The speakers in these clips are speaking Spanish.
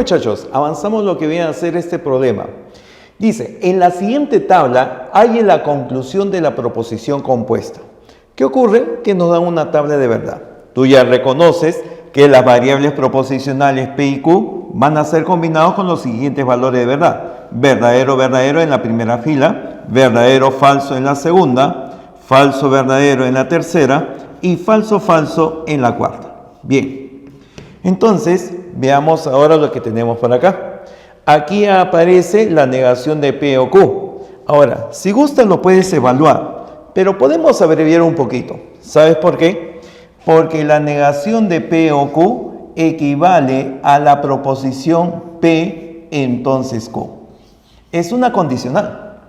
muchachos, avanzamos lo que viene a ser este problema. Dice, en la siguiente tabla hay la conclusión de la proposición compuesta. ¿Qué ocurre? Que nos dan una tabla de verdad. Tú ya reconoces que las variables proposicionales P y Q van a ser combinados con los siguientes valores de verdad. Verdadero, verdadero en la primera fila, verdadero, falso en la segunda, falso, verdadero en la tercera y falso, falso en la cuarta. Bien, entonces veamos ahora lo que tenemos por acá. Aquí aparece la negación de P o Q. Ahora, si gustas lo puedes evaluar, pero podemos abreviar un poquito. ¿Sabes por qué? Porque la negación de P o Q equivale a la proposición P, entonces Q. Es una condicional.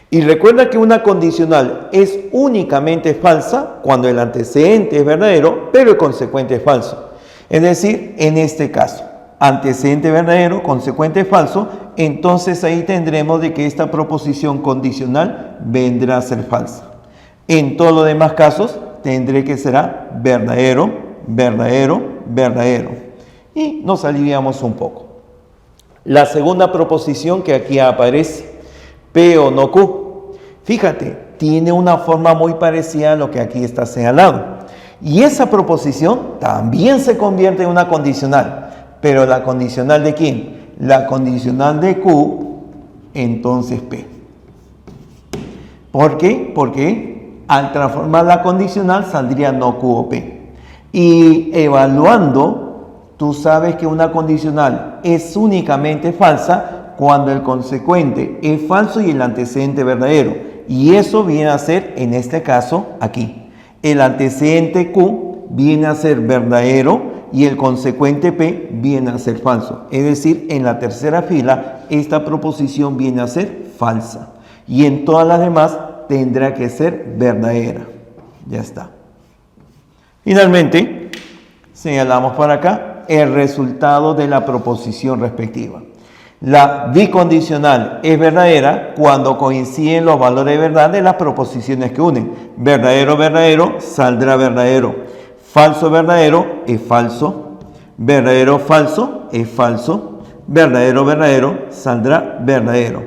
Y recuerda que una condicional es únicamente falsa cuando el antecedente es verdadero, pero el consecuente es falso. Es decir, en este caso, antecedente verdadero, consecuente falso, entonces ahí tendremos de que esta proposición condicional vendrá a ser falsa. En todos los demás casos, tendré que será verdadero, verdadero, verdadero. Y nos aliviamos un poco. La segunda proposición que aquí aparece, P o no Q. Fíjate, tiene una forma muy parecida a lo que aquí está señalado. Y esa proposición también se convierte en una condicional. Pero ¿la condicional de quién? La condicional de Q, entonces P. ¿Por qué? Porque al transformar la condicional saldría no Q o P. Y evaluando, tú sabes que una condicional es únicamente falsa cuando el consecuente es falso y el antecedente verdadero. Y eso viene a ser, en este caso, aquí. El antecedente Q viene a ser verdadero y el consecuente P viene a ser falso. Es decir, en la tercera fila, esta proposición viene a ser falsa. Y en todas las demás tendrá que ser verdadera. Ya está. Finalmente, señalamos por acá el resultado de la proposición respectiva. La bicondicional es verdadera cuando coinciden los valores de verdad de las proposiciones que unen. Verdadero, verdadero, saldrá verdadero. Falso, verdadero, es falso. Verdadero, falso, es falso. Verdadero, verdadero, saldrá verdadero.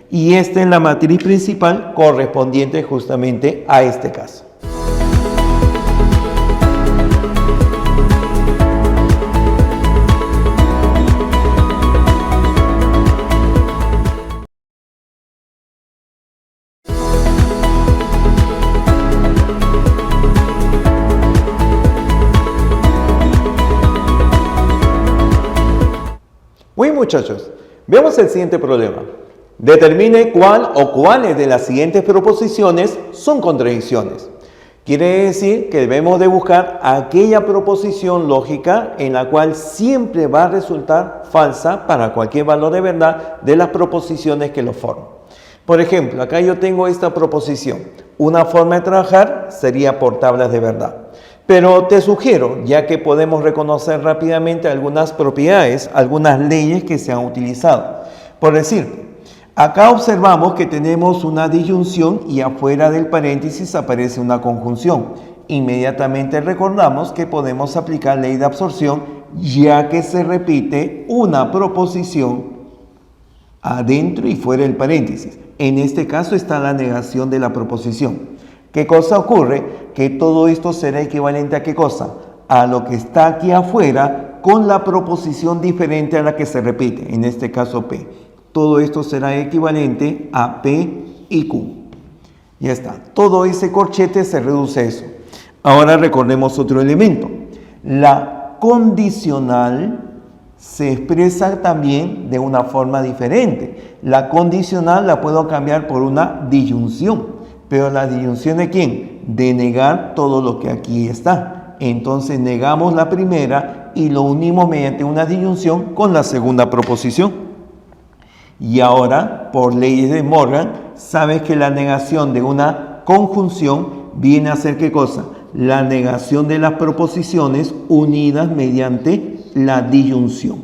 Y esta es la matriz principal correspondiente justamente a este caso. Muy bien, muchachos, veamos el siguiente problema. Determine cuál o cuáles de las siguientes proposiciones son contradicciones. Quiere decir que debemos de buscar aquella proposición lógica en la cual siempre va a resultar falsa para cualquier valor de verdad de las proposiciones que lo forman. Por ejemplo, acá yo tengo esta proposición. Una forma de trabajar sería por tablas de verdad. Pero te sugiero, ya que podemos reconocer rápidamente algunas propiedades, algunas leyes que se han utilizado. Por decir, acá observamos que tenemos una disyunción y afuera del paréntesis aparece una conjunción. Inmediatamente recordamos que podemos aplicar ley de absorción, ya que se repite una proposición adentro y fuera del paréntesis. En este caso está la negación de la proposición. ¿Qué cosa ocurre? Que todo esto será equivalente a ¿qué cosa? A lo que está aquí afuera con la proposición diferente a la que se repite, en este caso P. Todo esto será equivalente a P y Q. Ya está. Todo ese corchete se reduce a eso. Ahora recordemos otro elemento. La condicional se expresa también de una forma diferente. La condicional la puedo cambiar por una disyunción. Pero la disyunción ¿de quién? De negar todo lo que aquí está. Entonces negamos la primera y lo unimos mediante una disyunción con la segunda proposición. Y ahora, por leyes de Morgan, sabes que la negación de una conjunción viene a ser ¿qué cosa? La negación de las proposiciones unidas mediante la disyunción.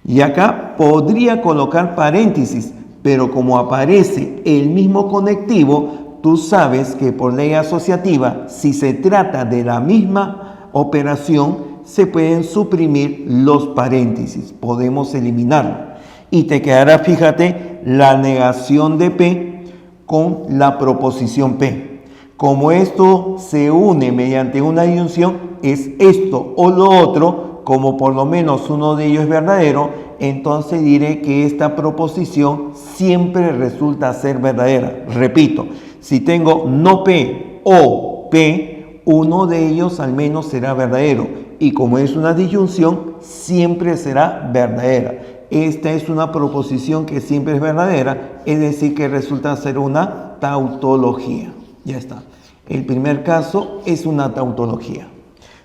Y acá podría colocar paréntesis, pero como aparece el mismo conectivo, tú sabes que por ley asociativa, si se trata de la misma operación, se pueden suprimir los paréntesis, podemos eliminarlo. Y te quedará, fíjate, la negación de P con la proposición P. Como esto se une mediante una disyunción, es esto o lo otro, como por lo menos uno de ellos es verdadero, entonces diré que esta proposición siempre resulta ser verdadera. Repito, si tengo no P o P, uno de ellos al menos será verdadero. Y como es una disyunción, siempre será verdadera. Esta es una proposición que siempre es verdadera, es decir, que resulta ser una tautología. Ya está. El primer caso es una tautología.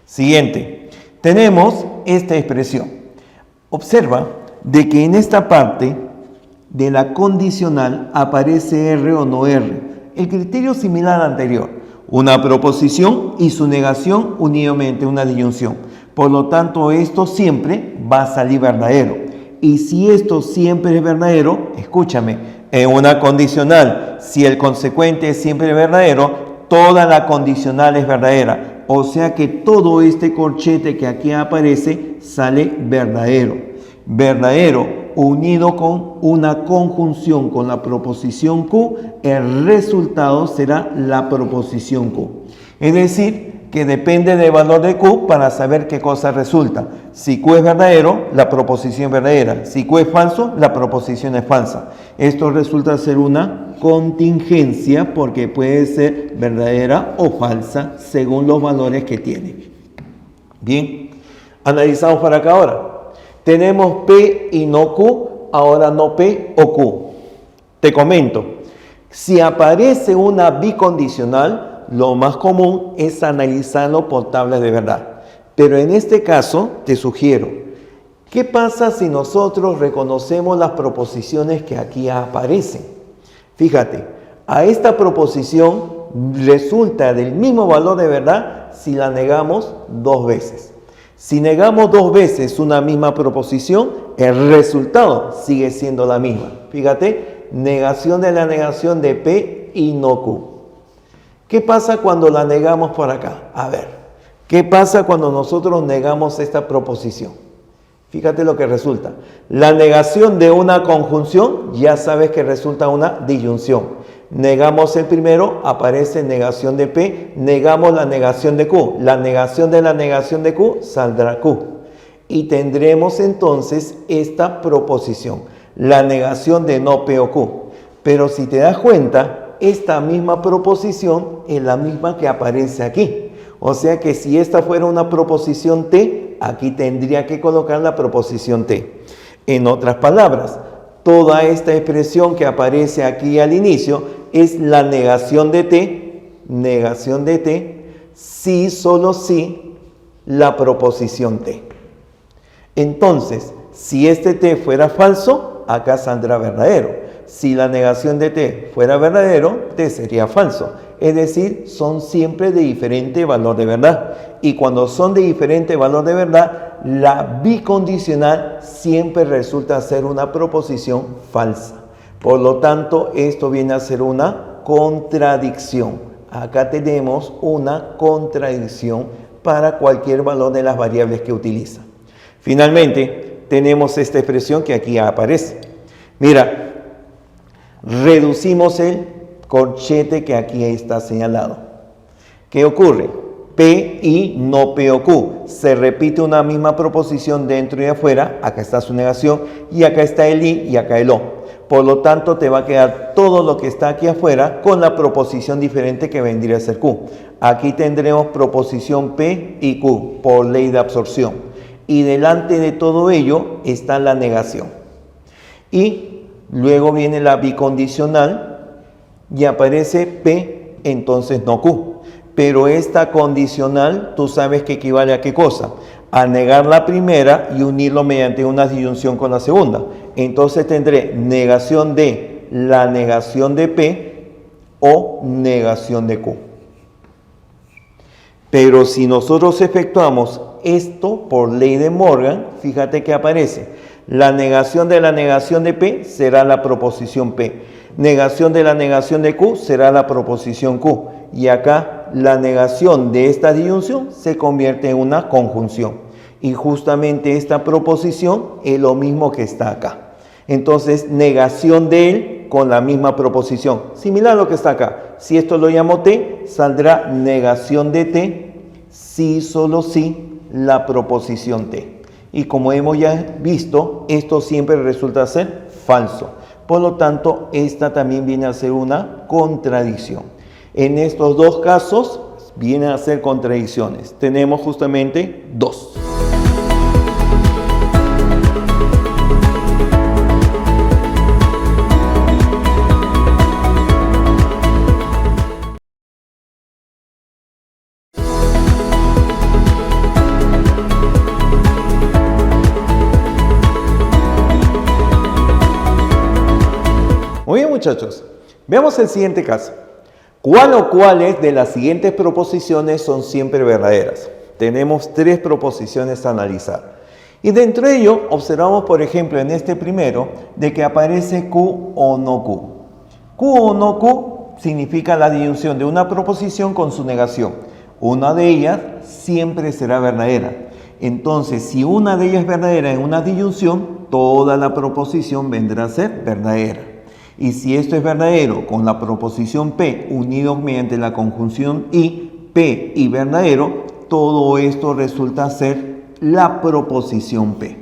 Siguiente. Tenemos esta expresión. Observa de que en esta parte de la condicional aparece R o no R. El criterio similar al anterior. Una proposición y su negación unidamente una disyunción. Por lo tanto, esto siempre va a salir verdadero. Y si esto siempre es verdadero, escúchame, en una condicional, si el consecuente es siempre verdadero, toda la condicional es verdadera. O sea que todo este corchete que aquí aparece sale verdadero. Verdadero unido con una conjunción con la proposición Q, el resultado será la proposición Q. Es decir, que depende del valor de Q para saber qué cosa resulta. Si Q es verdadero, la proposición es verdadera. Si Q es falso, la proposición es falsa. Esto resulta ser una contingencia porque puede ser verdadera o falsa según los valores que tiene. Bien, analizamos para acá ahora. Tenemos P y no Q, ahora no P o Q. Te comento, si aparece una bicondicional, lo más común es analizarlo por tablas de verdad. Pero en este caso te sugiero, ¿qué pasa si nosotros reconocemos las proposiciones que aquí aparecen? Fíjate, a esta proposición resulta del mismo valor de verdad si la negamos dos veces. Si negamos dos veces una misma proposición, el resultado sigue siendo la misma. Fíjate, negación de la negación de P y no Q. ¿Qué pasa cuando la negamos por acá? A ver, ¿qué pasa cuando nosotros negamos esta proposición? Fíjate lo que resulta. La negación de una conjunción, ya sabes que resulta una disyunción. Negamos el primero, aparece negación de P, negamos la negación de Q. La negación de Q saldrá Q. Y tendremos entonces esta proposición, la negación de no P o Q. Pero si te das cuenta, esta misma proposición es la misma que aparece aquí. O sea que si esta fuera una proposición T, aquí tendría que colocar la proposición T. En otras palabras, toda esta expresión que aparece aquí al inicio es la negación de T, si, solo si, la proposición T. Entonces, si este T fuera falso, acá saldrá verdadero. Si la negación de T fuera verdadero, T sería falso. Es decir, son siempre de diferente valor de verdad. Y cuando son de diferente valor de verdad, la bicondicional siempre resulta ser una proposición falsa. Por lo tanto, esto viene a ser una contradicción. Acá tenemos una contradicción para cualquier valor de las variables que utiliza. Finalmente, tenemos esta expresión que aquí aparece. Mira, reducimos el corchete que aquí está señalado. ¿Qué ocurre? P y no P o Q. Se repite una misma proposición dentro y afuera. Acá está su negación y acá está el I y acá el O. Por lo tanto, te va a quedar todo lo que está aquí afuera con la proposición diferente que vendría a ser Q. Aquí tendremos proposición P y Q por ley de absorción. Y delante de todo ello está la negación. Y luego viene la bicondicional y aparece P, entonces no Q. Pero esta condicional, tú sabes que equivale a qué cosa. A negar la primera y unirlo mediante una disyunción con la segunda. Entonces tendré negación de la negación de P o negación de Q. Pero si nosotros efectuamos esto por ley de Morgan, fíjate que aparece. La negación de la negación de P será la proposición P. Negación de la negación de Q será la proposición Q. Y acá la negación de esta disyunción se convierte en una conjunción. Y justamente esta proposición es lo mismo que está acá. Entonces, negación de él con la misma proposición. Similar a lo que está acá. Si esto lo llamo T, saldrá negación de T, si, solo si, la proposición T. Y como hemos ya visto, esto siempre resulta ser falso. Por lo tanto, esta también viene a ser una contradicción. En estos dos casos, vienen a ser contradicciones. Tenemos justamente dos. Muy bien, muchachos, veamos el siguiente caso. ¿Cuál o cuáles de las siguientes proposiciones son siempre verdaderas? Tenemos tres proposiciones a analizar. Y dentro de ello, observamos, por ejemplo, en este primero, de que aparece Q o no Q. Q o no Q significa la disyunción de una proposición con su negación. Una de ellas siempre será verdadera. Entonces, si una de ellas es verdadera en una disyunción, toda la proposición vendrá a ser verdadera. Y si esto es verdadero con la proposición P unidos mediante la conjunción I, P y verdadero, todo esto resulta ser la proposición P.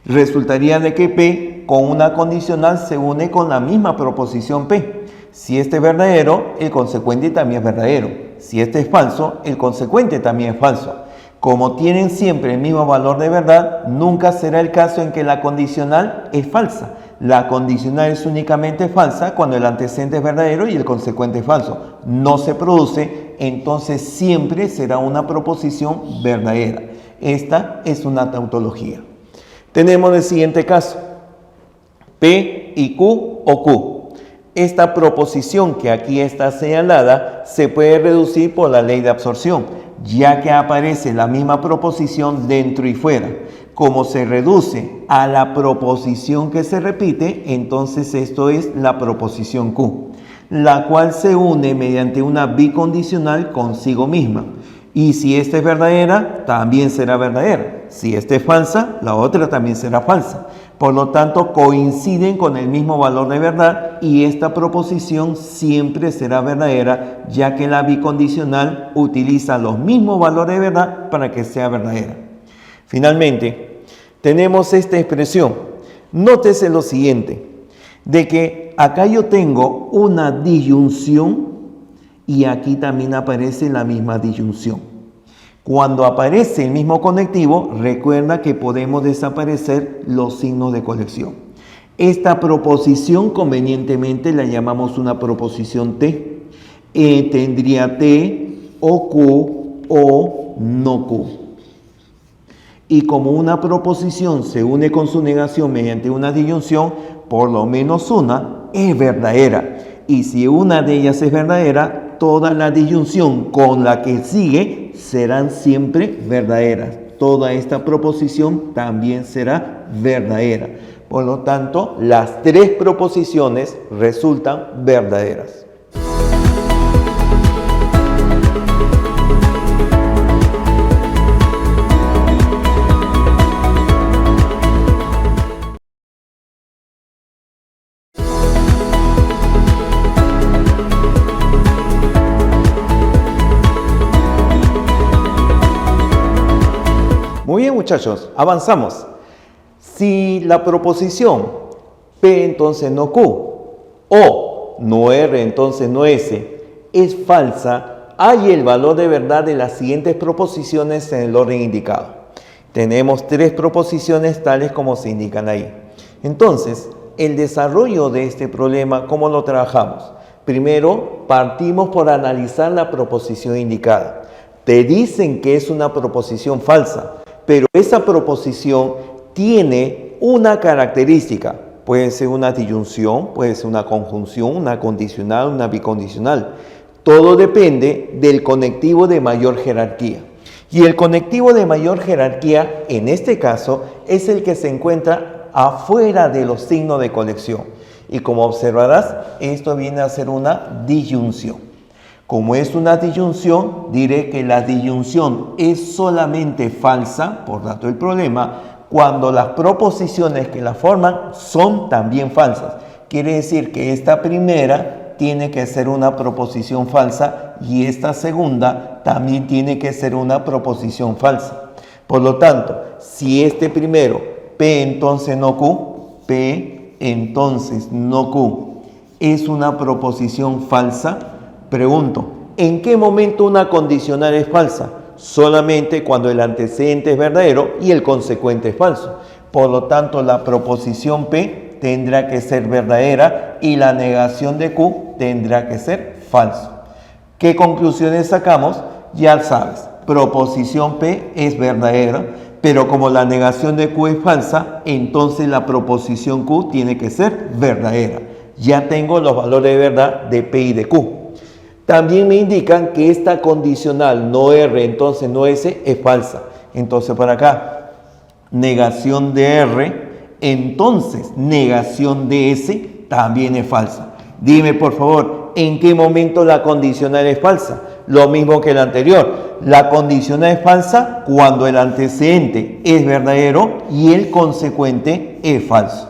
Resultaría de que P con una condicional se une con la misma proposición P. Si este es verdadero, el consecuente también es verdadero. Si este es falso, el consecuente también es falso. Como tienen siempre el mismo valor de verdad, nunca será el caso en que la condicional es falsa. La condicional es únicamente falsa cuando el antecedente es verdadero y el consecuente es falso. No se produce, entonces siempre será una proposición verdadera. Esta es una tautología. Tenemos el siguiente caso. P y Q o Q. Esta proposición que aquí está señalada se puede reducir por la ley de absorción, ya que aparece la misma proposición dentro y fuera. Como se reduce a la proposición que se repite, entonces esto es la proposición Q, la cual se une mediante una bicondicional consigo misma. Y si esta es verdadera, también será verdadera. Si esta es falsa, la otra también será falsa. Por lo tanto, coinciden con el mismo valor de verdad y esta proposición siempre será verdadera, ya que la bicondicional utiliza los mismos valores de verdad para que sea verdadera. Finalmente, tenemos esta expresión. Nótese lo siguiente, de que acá yo tengo una disyunción y aquí también aparece la misma disyunción. Cuando aparece el mismo conectivo, recuerda que podemos desaparecer los signos de conexión. Esta proposición convenientemente la llamamos una proposición T. Tendría T o Q o no Q. Y como una proposición se une con su negación mediante una disyunción, por lo menos una es verdadera. Y si una de ellas es verdadera, toda la disyunción con la que sigue serán siempre verdaderas. Toda esta proposición también será verdadera. Por lo tanto, las tres proposiciones resultan verdaderas. Muy bien, muchachos, avanzamos. Si la proposición P entonces no Q o no R entonces no S es falsa, hay el valor de verdad de las siguientes proposiciones en el orden indicado. Tenemos tres proposiciones tales como se indican ahí. Entonces, el desarrollo de este problema, ¿cómo lo trabajamos? Primero, partimos por analizar la proposición indicada. Te dicen que es una proposición falsa, pero esa proposición tiene una característica. Puede ser una disyunción, puede ser una conjunción, una condicional, una bicondicional. Todo depende del conectivo de mayor jerarquía. Y el conectivo de mayor jerarquía, en este caso, es el que se encuentra afuera de los signos de conexión. Y como observarás, esto viene a ser una disyunción. Como es una disyunción, diré que la disyunción es solamente falsa, por tanto el problema, cuando las proposiciones que la forman son también falsas. Quiere decir que esta primera tiene que ser una proposición falsa y esta segunda también tiene que ser una proposición falsa. Por lo tanto, si este primero, P entonces no Q, P entonces no Q, es una proposición falsa, pregunto, ¿en qué momento una condicional es falsa? Solamente cuando el antecedente es verdadero y el consecuente es falso. Por lo tanto, la proposición P tendrá que ser verdadera y la negación de Q tendrá que ser falso. ¿Qué conclusiones sacamos? Ya sabes, proposición P es verdadera, pero como la negación de Q es falsa, entonces la proposición Q tiene que ser verdadera. Ya tengo los valores de verdad de P y de Q. También me indican que esta condicional no R, entonces no S, es falsa. Entonces para acá, negación de R, entonces negación de S también es falsa. Dime por favor, ¿en qué momento la condicional es falsa? Lo mismo que la anterior. La condicional es falsa cuando el antecedente es verdadero y el consecuente es falso.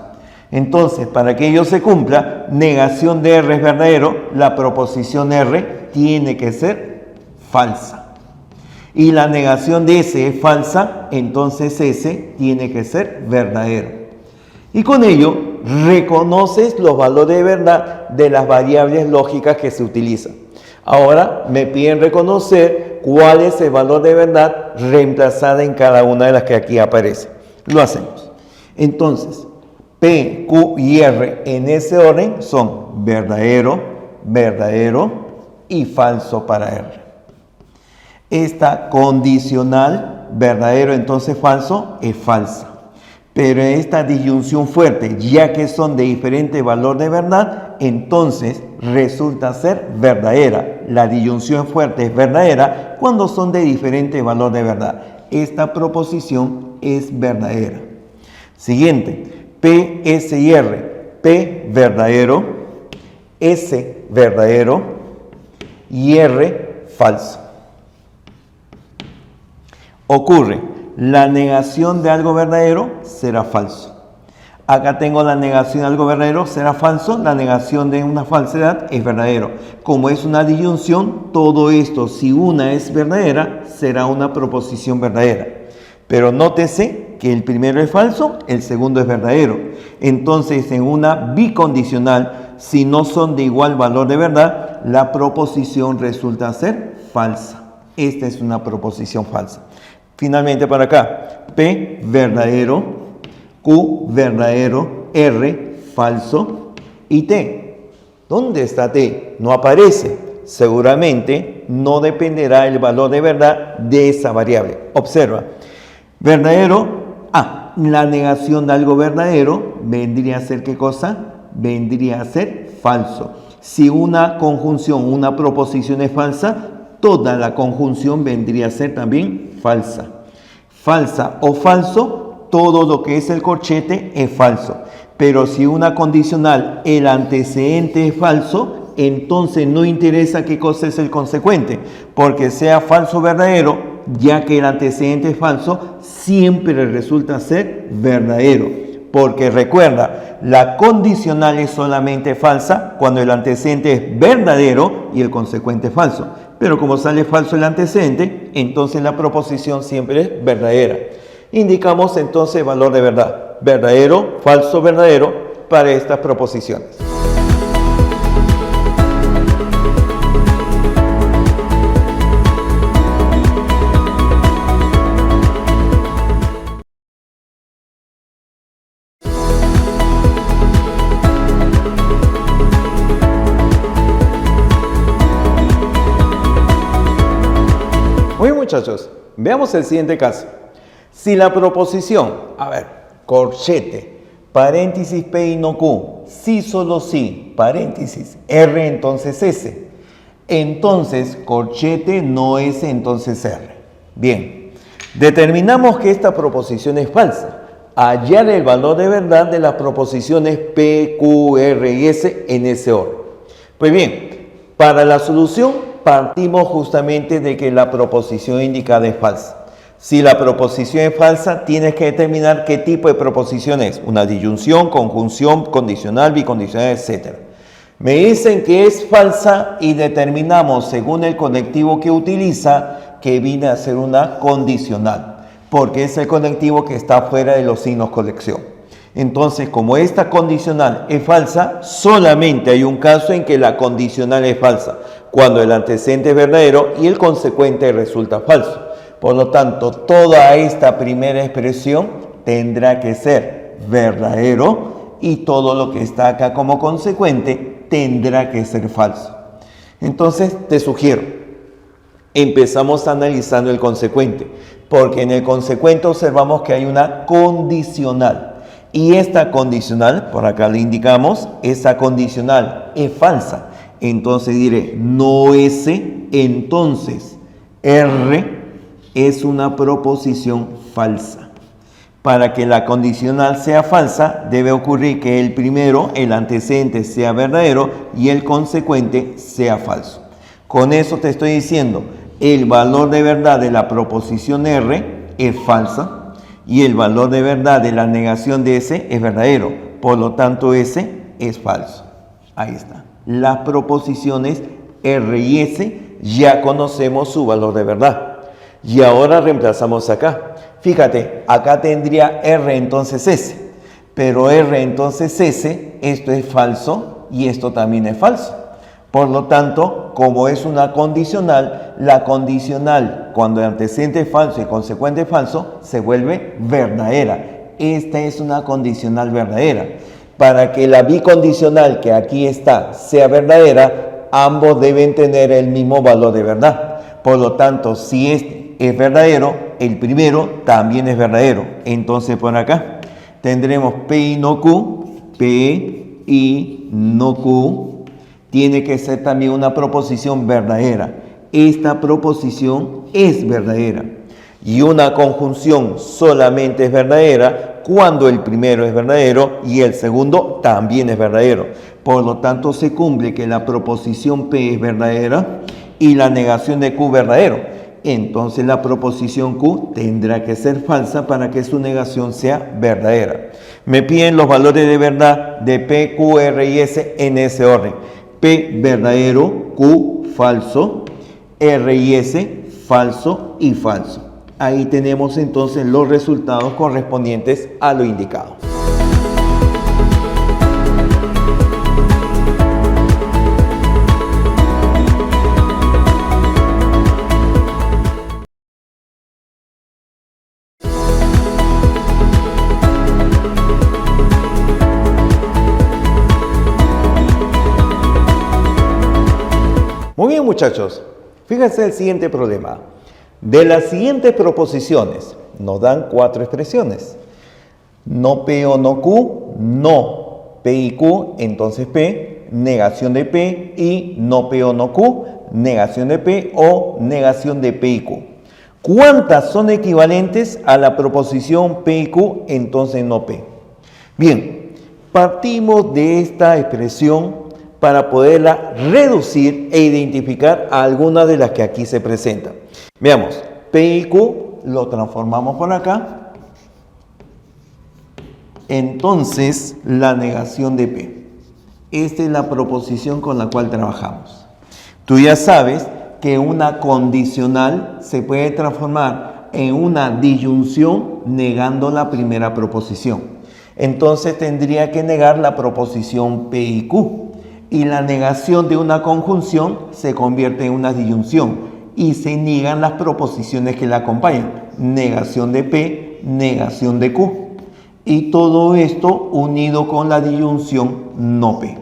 Entonces, para que ello se cumpla, negación de R es verdadero, la proposición R tiene que ser falsa. Y la negación de S es falsa, entonces S tiene que ser verdadero. Y con ello, reconoces los valores de verdad de las variables lógicas que se utilizan. Ahora me piden reconocer cuál es el valor de verdad reemplazada en cada una de las que aquí aparece. Lo hacemos. Entonces, P, Q y R en ese orden son verdadero, verdadero y falso para R. Esta condicional, verdadero entonces falso, es falsa. Pero esta disyunción fuerte, ya que son de diferente valor de verdad, entonces resulta ser verdadera. La disyunción fuerte es verdadera cuando son de diferente valor de verdad. Esta proposición es verdadera. Siguiente. P, S y R. P verdadero, S verdadero y R falso. Ocurre, la negación de algo verdadero será falso. Acá tengo la negación de algo verdadero, será falso. La negación de una falsedad es verdadero. Como es una disyunción, todo esto, si una es verdadera, será una proposición verdadera. Pero nótese que el primero es falso, el segundo es verdadero. Entonces, en una bicondicional, si no son de igual valor de verdad, la proposición resulta ser falsa. Esta es una proposición falsa. Finalmente para acá, P verdadero, Q verdadero, R falso y T. ¿Dónde está T? No aparece. Seguramente no dependerá el valor de verdad de esa variable. Observa. Verdadero, la negación de algo verdadero vendría a ser ¿qué cosa? Vendría a ser falso. Si una conjunción, una proposición es falsa, toda la conjunción vendría a ser también falsa. Falsa o falso, todo lo que es el corchete es falso. Pero si una condicional, el antecedente es falso, entonces no interesa qué cosa es el consecuente, porque sea falso o verdadero, ya que el antecedente es falso, siempre resulta ser verdadero. Porque recuerda, la condicional es solamente falsa cuando el antecedente es verdadero y el consecuente es falso. Pero como sale falso el antecedente, entonces la proposición siempre es verdadera. Indicamos entonces el valor de verdad. Verdadero, falso, verdadero para estas proposiciones. Muy bien, muchachos, veamos el siguiente caso. Si la proposición, corchete, paréntesis P y no Q, sí solo sí, paréntesis R entonces S, entonces corchete no S entonces R. Bien, determinamos que esta proposición es falsa. Hallar el valor de verdad de las proposiciones P, Q, R y S en ese orden. Pues bien, para la solución partimos justamente de que la proposición indicada es falsa. Si la proposición es falsa, tienes que determinar qué tipo de proposición es. Una disyunción, conjunción, condicional, bicondicional, etc. Me dicen que es falsa y determinamos según el conectivo que utiliza que viene a ser una condicional, porque es el conectivo que está fuera de los signos colección. Entonces, como esta condicional es falsa, solamente hay un caso en que la condicional es falsa, cuando el antecedente es verdadero y el consecuente resulta falso. Por lo tanto, toda esta primera expresión tendrá que ser verdadero y todo lo que está acá como consecuente tendrá que ser falso. Entonces, te sugiero, empezamos analizando el consecuente, porque en el consecuente observamos que hay una condicional. Y esta condicional, por acá le indicamos, esa condicional es falsa. Entonces diré, no S, entonces R es una proposición falsa. Para que la condicional sea falsa, debe ocurrir que el primero, el antecedente, sea verdadero y el consecuente sea falso. Con eso te estoy diciendo, el valor de verdad de la proposición R es falsa y el valor de verdad de la negación de S es verdadero. Por lo tanto, S es falso. Ahí está. Las proposiciones R y S ya conocemos su valor de verdad. Y ahora reemplazamos acá. Fíjate, acá tendría R entonces S. Pero R entonces S, esto es falso y esto también es falso. Por lo tanto, como es una condicional, la condicional, cuando el antecedente es falso y el consecuente es falso, se vuelve verdadera. Esta es una condicional verdadera. Para que la bicondicional que aquí está sea verdadera, ambos deben tener el mismo valor de verdad. Por lo tanto, si este es verdadero, el primero también es verdadero. Entonces, por acá tendremos P y no Q, P y no Q. Tiene que ser también una proposición verdadera. Esta proposición es verdadera. Y una conjunción solamente es verdadera cuando el primero es verdadero y el segundo también es verdadero. Por lo tanto, se cumple que la proposición P es verdadera y la negación de Q verdadero. Entonces, la proposición Q tendrá que ser falsa para que su negación sea verdadera. Me piden los valores de verdad de P, Q, R y S en ese orden. P verdadero, Q falso, R y S falso y falso. Ahí tenemos entonces los resultados correspondientes a lo indicado. Muy bien, muchachos, fíjense el siguiente problema. De las siguientes proposiciones nos dan 4 expresiones. No P o no Q, no P y Q, entonces P, negación de P y no P o no Q, negación de P o negación de P y Q. ¿Cuántas son equivalentes a la proposición P y Q, entonces no P? Bien, partimos de esta expresión para poderla reducir e identificar a algunas de las que aquí se presentan. Veamos, P y Q lo transformamos por acá. Entonces, la negación de P. Esta es la proposición con la cual trabajamos. Tú ya sabes que una condicional se puede transformar en una disyunción negando la primera proposición. Entonces, tendría que negar la proposición P y Q. Y la negación de una conjunción se convierte en una disyunción y se niegan las proposiciones que la acompañan. Negación de P, negación de Q. Y todo esto unido con la disyunción no P.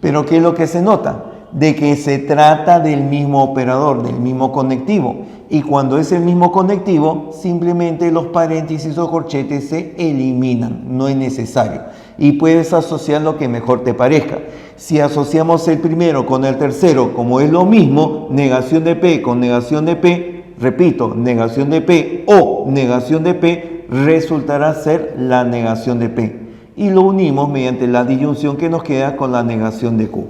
Pero ¿qué es lo que se nota? De que se trata del mismo operador, del mismo conectivo. Y cuando es el mismo conectivo, simplemente los paréntesis o corchetes se eliminan. No es necesario. Y puedes asociar lo que mejor te parezca. Si asociamos el primero con el tercero, como es lo mismo, negación de P con negación de P, repito, negación de P o negación de P, resultará ser la negación de P. Y lo unimos mediante la disyunción que nos queda con la negación de Q.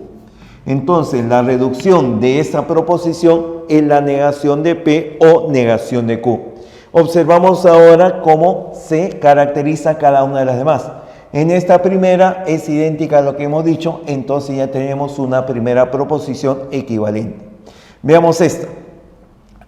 Entonces, la reducción de esa proposición es la negación de P o negación de Q. Observamos ahora cómo se caracteriza cada una de las demás. En esta primera es idéntica a lo que hemos dicho, entonces ya tenemos una primera proposición equivalente. Veamos esta.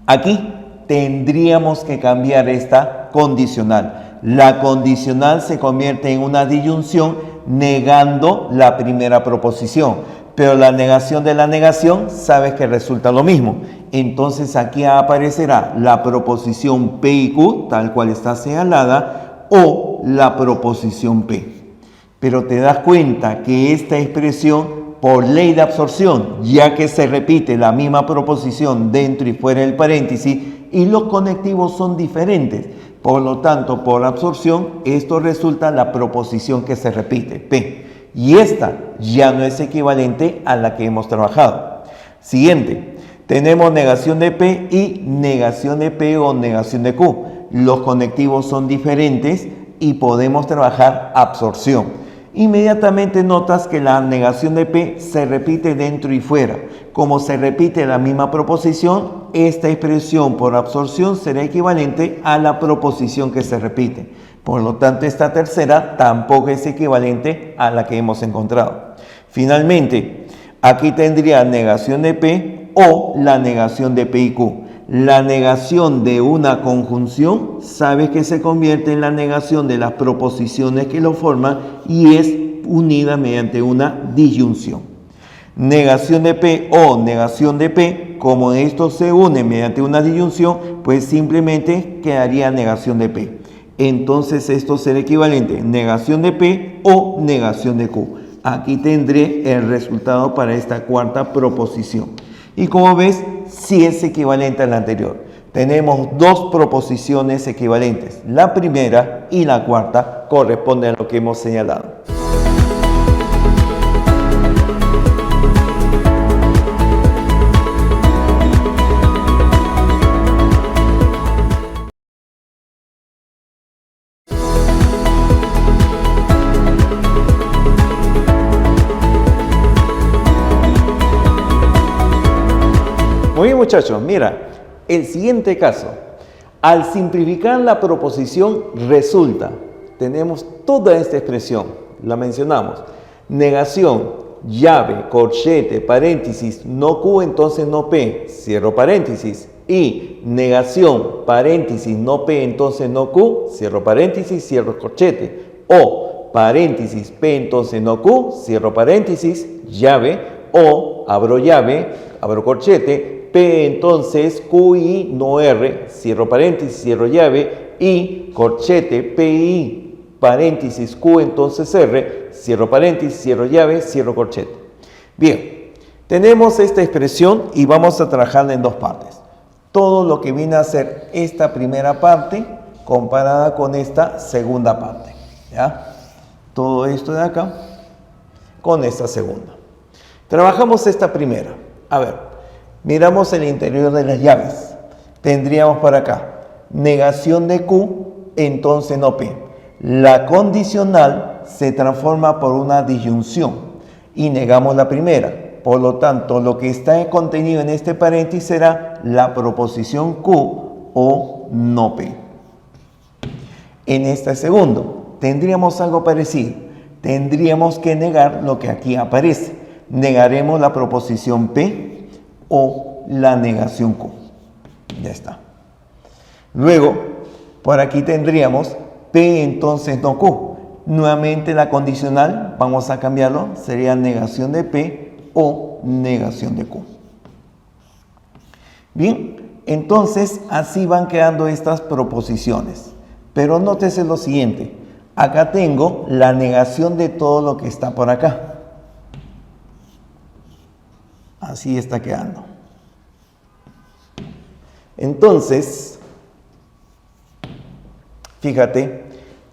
Aquí tendríamos que cambiar esta condicional. La condicional se convierte en una disyunción negando la primera proposición, pero la negación de la negación sabes que resulta lo mismo. Entonces aquí aparecerá la proposición P y Q, tal cual está señalada, o la proposición P. Pero te das cuenta que esta expresión, por ley de absorción, ya que se repite la misma proposición dentro y fuera del paréntesis, y los conectivos son diferentes, por lo tanto, por absorción, esto resulta la proposición que se repite, P. Y esta ya no es equivalente a la que hemos trabajado. Siguiente, tenemos negación de P y negación de P o negación de Q. Los conectivos son diferentes y podemos trabajar absorción. Inmediatamente notas que la negación de P se repite dentro y fuera. Como se repite la misma proposición, esta expresión por absorción será equivalente a la proposición que se repite. Por lo tanto, esta tercera tampoco es equivalente a la que hemos encontrado. Finalmente, aquí tendría negación de P o la negación de P y Q. La negación de una conjunción, sabes que se convierte en la negación de las proposiciones que lo forman y es unida mediante una disyunción. Negación de P o negación de P, como esto se une mediante una disyunción, pues simplemente quedaría negación de P. Entonces esto será equivalente, negación de P o negación de Q. Aquí tendré el resultado para esta cuarta proposición. Y como ves, sí es equivalente a la anterior. Tenemos dos proposiciones equivalentes. La primera y la cuarta corresponden a lo que hemos señalado. Muy bien, muchachos, mira, el siguiente caso, al simplificar la proposición resulta, tenemos toda esta expresión, la mencionamos, negación, llave, corchete, paréntesis, no Q, entonces no P, cierro paréntesis, y negación, paréntesis, no P, entonces no Q, cierro paréntesis, cierro corchete, o paréntesis, P, entonces no Q, cierro paréntesis, llave, o abro llave, abro corchete, P entonces Q y no R, cierro paréntesis, cierro llave, y corchete, P y paréntesis Q entonces R, cierro paréntesis, cierro llave, cierro corchete. Bien, tenemos esta expresión y vamos a trabajarla en dos partes. Todo lo que viene a ser esta primera parte comparada con esta segunda parte, ¿ya? Todo esto de acá con esta segunda. Trabajamos esta primera. A ver. Miramos el interior de las llaves. Tendríamos por acá negación de Q, entonces no P. La condicional se transforma por una disyunción y negamos la primera. Por lo tanto, lo que está contenido en este paréntesis será la proposición Q o no P. En este segundo, tendríamos algo parecido. Tendríamos que negar lo que aquí aparece. Negaremos la proposición P o la negación Q. Ya está. Luego, por aquí tendríamos P entonces no Q. Nuevamente la condicional, vamos a cambiarlo, sería negación de P o negación de Q. Bien, entonces así van quedando estas proposiciones. Pero nótese lo siguiente, acá tengo la negación de todo lo que está por acá. Así está quedando. Entonces, fíjate,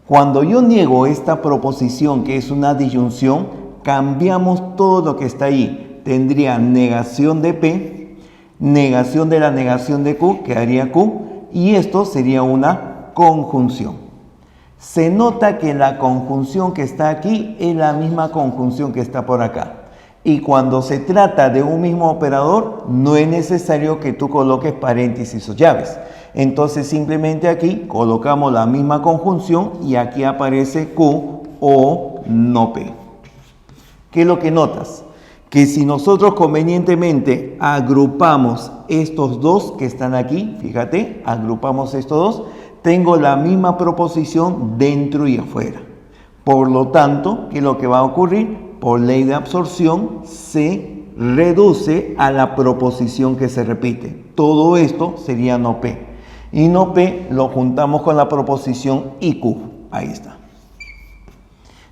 cuando yo niego esta proposición que es una disyunción, cambiamos todo lo que está ahí. Tendría negación de P, negación de la negación de Q, quedaría Q, y esto sería una conjunción. Se nota que la conjunción que está aquí es la misma conjunción que está por acá. Y cuando se trata de un mismo operador, no es necesario que tú coloques paréntesis o llaves. Entonces simplemente aquí colocamos la misma conjunción y aquí aparece Q o no P. ¿Qué es lo que notas? Que si nosotros convenientemente agrupamos estos dos que están aquí, fíjate, agrupamos estos dos, tengo la misma proposición dentro y afuera. Por lo tanto, ¿qué es lo que va a ocurrir? Por ley de absorción se reduce a la proposición que se repite. Todo esto sería no P. Y no P lo juntamos con la proposición IQ. Ahí está.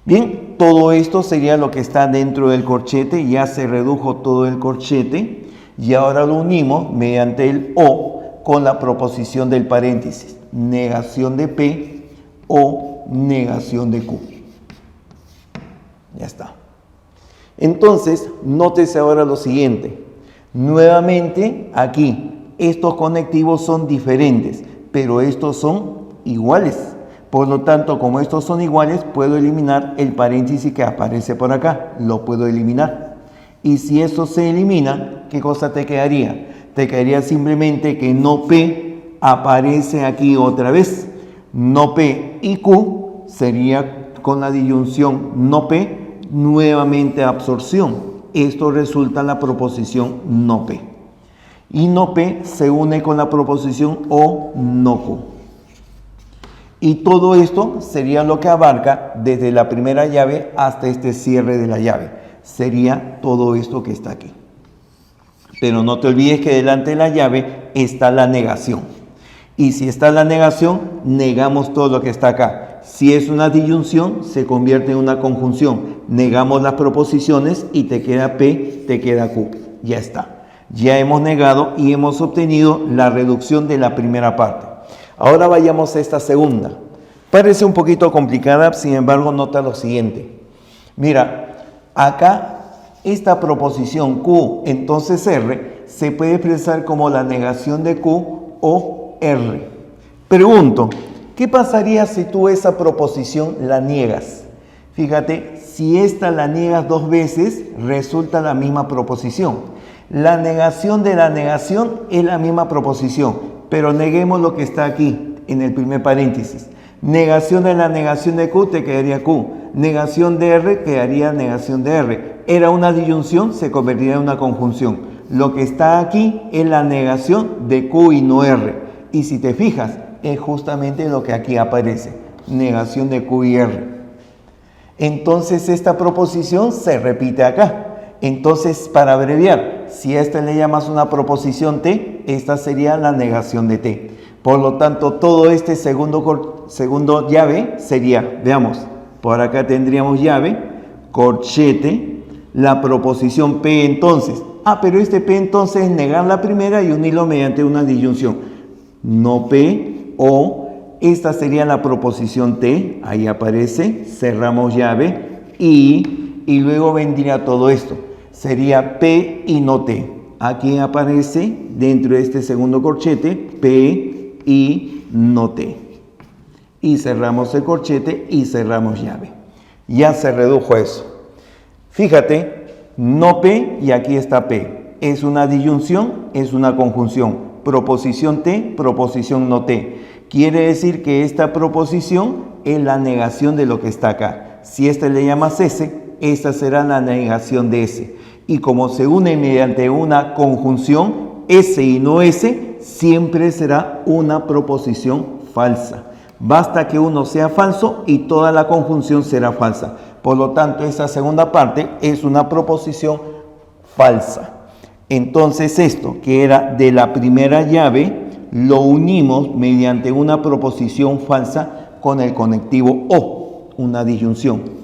Bien, todo esto sería lo que está dentro del corchete. Ya se redujo todo el corchete. Y ahora lo unimos mediante el O con la proposición del paréntesis. Negación de P o negación de Q. Ya está. Entonces, nótese ahora lo siguiente. Nuevamente, aquí, estos conectivos son diferentes, pero estos son iguales. Por lo tanto, como estos son iguales, puedo eliminar el paréntesis que aparece por acá. Lo puedo eliminar. Y si eso se elimina, ¿qué cosa te quedaría? Te quedaría simplemente que no P aparece aquí otra vez. No P y Q sería con la disyunción no P, nuevamente absorción. Esto resulta en la proposición no P. Y no P se une con la proposición O no Q. Y todo esto sería lo que abarca desde la primera llave hasta este cierre de la llave. Sería todo esto que está aquí. Pero no te olvides que delante de la llave está la negación. Y si está la negación, negamos todo lo que está acá. Si es una disyunción, se convierte en una conjunción. Negamos las proposiciones y te queda P, te queda Q. Ya está. Ya hemos negado y hemos obtenido la reducción de la primera parte. Ahora vayamos a esta segunda. Parece un poquito complicada, sin embargo, nota lo siguiente. Mira, acá esta proposición Q, entonces R, se puede expresar como la negación de Q o R. Pregunto, ¿qué pasaría si tú esa proposición la niegas? Fíjate, si esta la niegas dos veces, resulta la misma proposición. La negación de la negación es la misma proposición, pero neguemos lo que está aquí, en el primer paréntesis. Negación de la negación de Q, te quedaría Q. Negación de R, quedaría negación de R. Era una disyunción, se convertiría en una conjunción. Lo que está aquí es la negación de Q y no R. Y si te fijas, es justamente lo que aquí aparece, negación de Q y R. Entonces esta proposición se repite acá. Entonces, para abreviar, si a esta le llamas una proposición T, esta sería la negación de T. Por lo tanto, todo este segundo llave sería, veamos, por acá tendríamos llave, corchete, la proposición P entonces. Pero este P entonces es negar la primera y unirlo mediante una disyunción. No P o esta sería la proposición T, ahí aparece, cerramos llave y luego vendría todo esto. Sería P y no T. Aquí aparece dentro de este segundo corchete P y no T. Y cerramos el corchete y cerramos llave. Ya se redujo eso. Fíjate, no P y aquí está P. Es una disyunción, es una conjunción. Proposición T, proposición no T. Quiere decir que esta proposición es la negación de lo que está acá. Si esta le llamas S, esta será la negación de S. Y como se une mediante una conjunción, S y no S, siempre será una proposición falsa. Basta que uno sea falso y toda la conjunción será falsa. Por lo tanto, esta segunda parte es una proposición falsa. Entonces esto, que era de la primera llave, lo unimos mediante una proposición falsa con el conectivo O, una disyunción.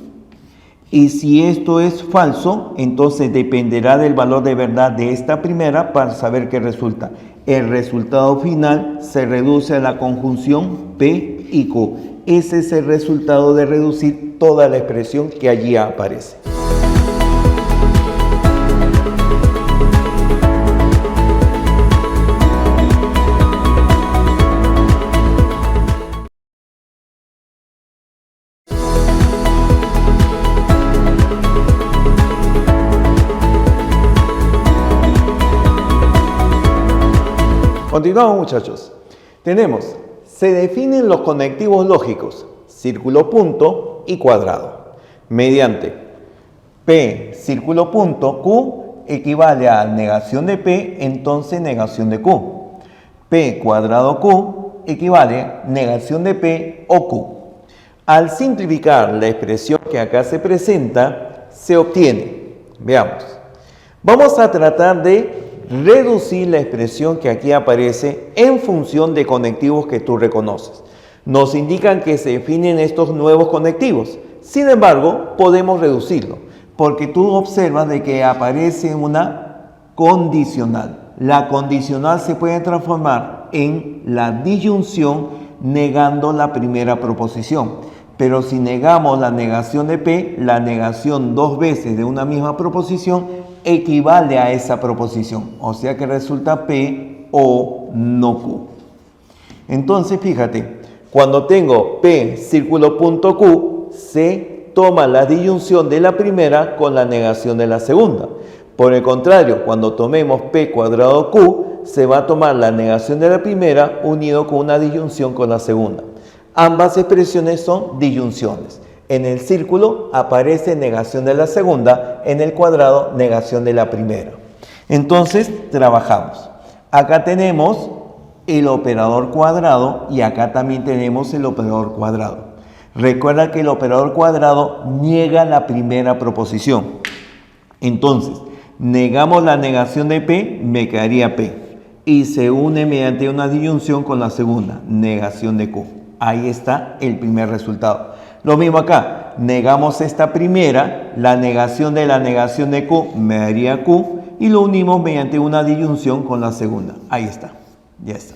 Y si esto es falso, entonces dependerá del valor de verdad de esta primera para saber qué resulta. El resultado final se reduce a la conjunción P y Q. Ese es el resultado de reducir toda la expresión que allí aparece. Continuamos, muchachos. Tenemos, se definen los conectivos lógicos, círculo, punto y cuadrado, mediante P, círculo, punto, Q equivale a negación de P, entonces negación de Q. P cuadrado Q equivale a negación de P o Q. Al simplificar la expresión que acá se presenta, se obtiene, veamos, vamos a tratar de reducir la expresión que aquí aparece en función de conectivos que tú reconoces. Nos indican que se definen estos nuevos conectivos. Sin embargo, podemos reducirlo, porque tú observas de que aparece una condicional. La condicional se puede transformar en la disyunción negando la primera proposición. Pero si negamos la negación de P, la negación dos veces de una misma proposición equivale a esa proposición. O sea que resulta P o no Q. Entonces, fíjate, cuando tengo P, círculo, punto, Q, se toma la disyunción de la primera con la negación de la segunda. Por el contrario, cuando tomemos P cuadrado Q, se va a tomar la negación de la primera unido con una disyunción con la segunda. Ambas expresiones son disyunciones. En el círculo aparece negación de la segunda, en el cuadrado negación de la primera. Entonces, trabajamos. Acá tenemos el operador cuadrado y acá también tenemos el operador cuadrado. Recuerda que el operador cuadrado niega la primera proposición. Entonces, negamos la negación de P, me quedaría P. Y se une mediante una disyunción con la segunda, negación de Q. Ahí está el primer resultado. Lo mismo acá, negamos esta primera, la negación de Q me daría Q y lo unimos mediante una disyunción con la segunda. Ahí está, ya está.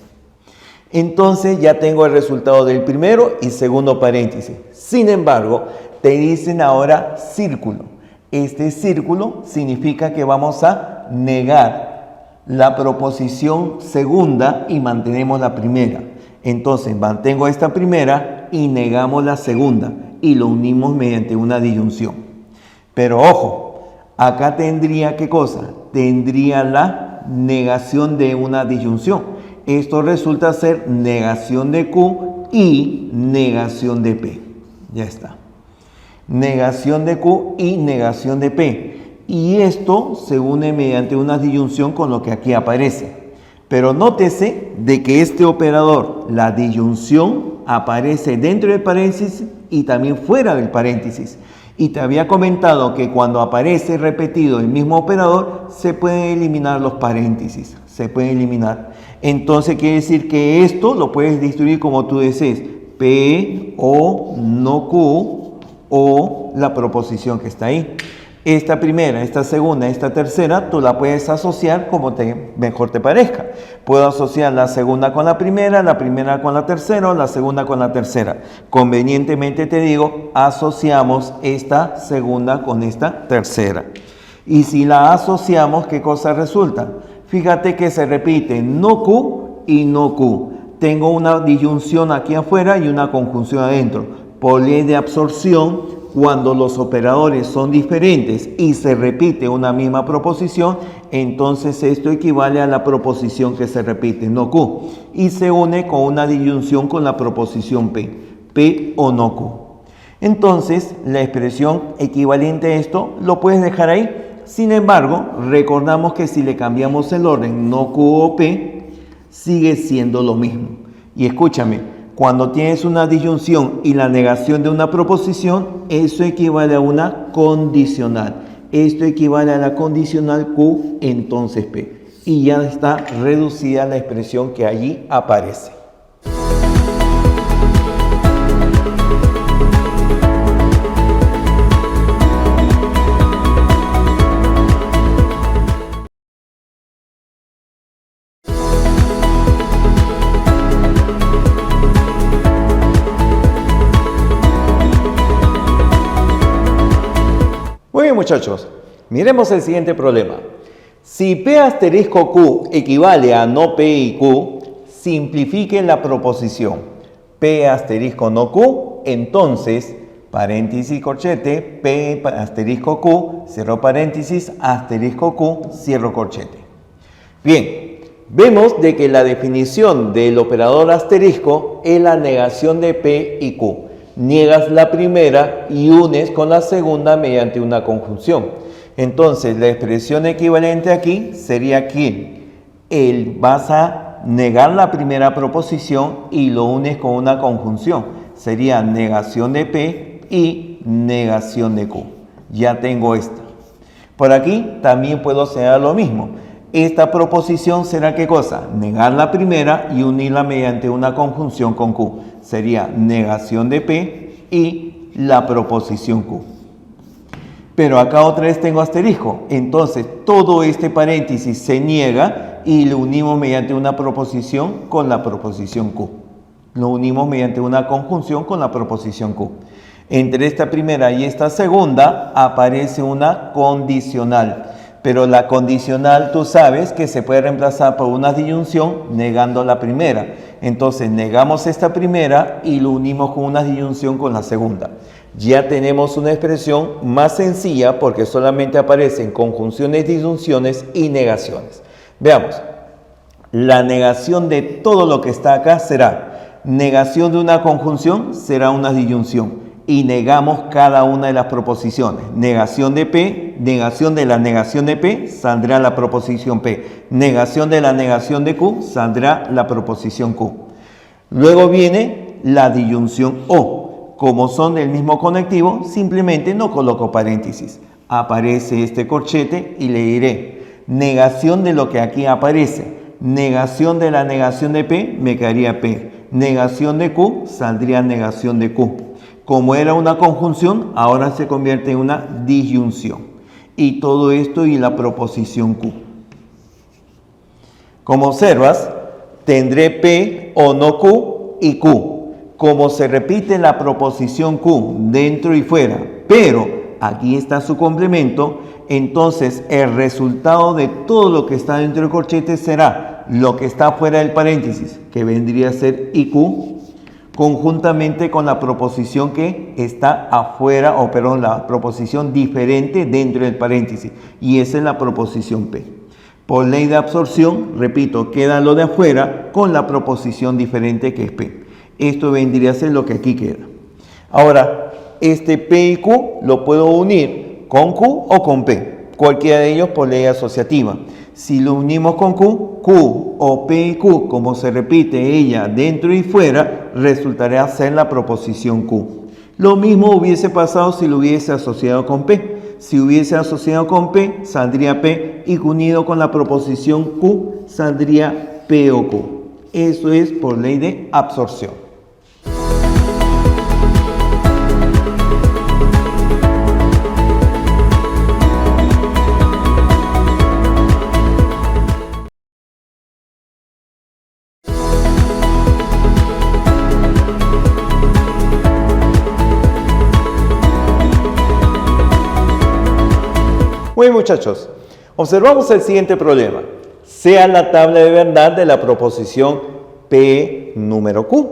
Entonces ya tengo el resultado del primero y segundo paréntesis. Sin embargo, te dicen ahora círculo. Este círculo significa que vamos a negar la proposición segunda y mantenemos la primera. Entonces mantengo esta primera y negamos la segunda y lo unimos mediante una disyunción. Pero ojo, acá tendría ¿qué cosa? Tendría la negación de una disyunción. Esto resulta ser negación de Q y negación de P. Ya está. Negación de Q y negación de P. Y esto se une mediante una disyunción con lo que aquí aparece. Pero nótese de que este operador, la disyunción, aparece dentro del paréntesis y también fuera del paréntesis. Y te había comentado que cuando aparece repetido el mismo operador, se pueden eliminar los paréntesis. Se pueden eliminar. Entonces quiere decir que esto lo puedes distribuir como tú desees. P o no Q o la proposición que está ahí. Esta primera, esta segunda, esta tercera, tú la puedes asociar como mejor te parezca. Puedo asociar la segunda con la primera con la tercera o la segunda con la tercera. Convenientemente te digo, asociamos esta segunda con esta tercera. Y si la asociamos, ¿qué cosa resulta? Fíjate que se repite no Q y no Q. Tengo una disyunción aquí afuera y una conjunción adentro. Por ley de absorción, cuando los operadores son diferentes y se repite una misma proposición, entonces esto equivale a la proposición que se repite, no Q, y se une con una disyunción con la proposición P, P o no Q. Entonces, la expresión equivalente a esto lo puedes dejar ahí. Sin embargo, recordamos que si le cambiamos el orden, no Q o P, sigue siendo lo mismo. Y escúchame, cuando tienes una disyunción y la negación de una proposición, eso equivale a una condicional. Esto equivale a la condicional Q, entonces P. Y ya está reducida la expresión que allí aparece. Muy bien, muchachos, miremos el siguiente problema. Si P asterisco Q equivale a no P y Q, simplifiquen la proposición P asterisco no Q, entonces, paréntesis corchete, P asterisco Q, cierro paréntesis, asterisco Q, cierro corchete. Bien, Vemos de que la definición del operador asterisco es la negación de P y Q. Niegas la primera y unes con la segunda mediante una conjunción. Entonces, la expresión equivalente aquí sería que vas a negar la primera proposición y lo unes con una conjunción. Sería negación de P y negación de Q. Ya tengo esta. Por aquí también puedo señalar lo mismo. Esta proposición será ¿qué cosa? Negar la primera y unirla mediante una conjunción con Q. Sería negación de P y la proposición Q. Pero acá otra vez tengo asterisco. Entonces todo este paréntesis se niega y lo unimos mediante una proposición con la proposición Q. Lo unimos mediante una conjunción con la proposición Q. Entre esta primera y esta segunda aparece una condicional. Pero la condicional tú sabes que se puede reemplazar por una disyunción negando la primera. Entonces negamos esta primera y lo unimos con una disyunción con la segunda. Ya tenemos una expresión más sencilla porque solamente aparecen conjunciones, disyunciones y negaciones. Veamos. La negación de todo lo que está acá será negación de una conjunción, será una disyunción. Y negamos cada una de las proposiciones. Negación de P, negación de la negación de P, saldrá la proposición P. Negación de la negación de Q, saldrá la proposición Q. Luego viene la disyunción O. Como son del mismo conectivo, simplemente no coloco paréntesis. Aparece este corchete y le diré negación de lo que aquí aparece. Negación de la negación de P, me quedaría P. Negación de Q, saldría negación de Q. Como era una conjunción, ahora se convierte en una disyunción. Y todo esto y la proposición Q. Como observas, tendré P o no Q y Q. Como se repite la proposición Q dentro y fuera, pero aquí está su complemento, entonces el resultado de todo lo que está dentro del corchete será lo que está fuera del paréntesis, que vendría a ser IQ, conjuntamente con la proposición que está afuera, la proposición diferente dentro del paréntesis. Y esa es la proposición P. Por ley de absorción, repito, queda lo de afuera con la proposición diferente que es P. Esto vendría a ser lo que aquí queda. Ahora, este P y Q lo puedo unir con Q o con P. Cualquiera de ellos por ley asociativa. Si lo unimos con Q, Q o P y Q, como se repite ella dentro y fuera, resultaría ser la proposición Q. Lo mismo hubiese pasado si lo hubiese asociado con P. Si hubiese asociado con P, saldría P y unido con la proposición Q, saldría P o Q. Eso es por ley de absorción. Muy muchachos, observamos el siguiente problema. Sea la tabla de verdad de la proposición P número Q.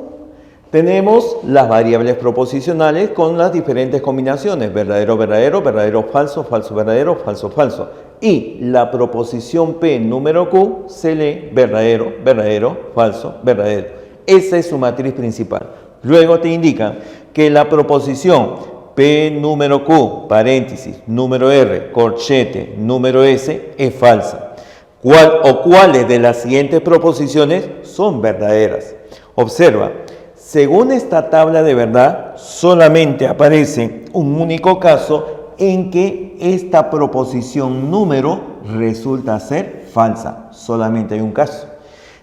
Tenemos las variables proposicionales con las diferentes combinaciones. Verdadero, verdadero, verdadero, falso, falso, verdadero, falso, falso. Y la proposición P número Q se lee verdadero, verdadero, falso, verdadero. Esa es su matriz principal. Luego te indican que la proposición P número Q, paréntesis, número R, corchete, número S, es falsa. ¿Cuáles de las siguientes proposiciones son verdaderas? Observa, según esta tabla de verdad, solamente aparece un único caso en que esta proposición número resulta ser falsa. Solamente hay un caso.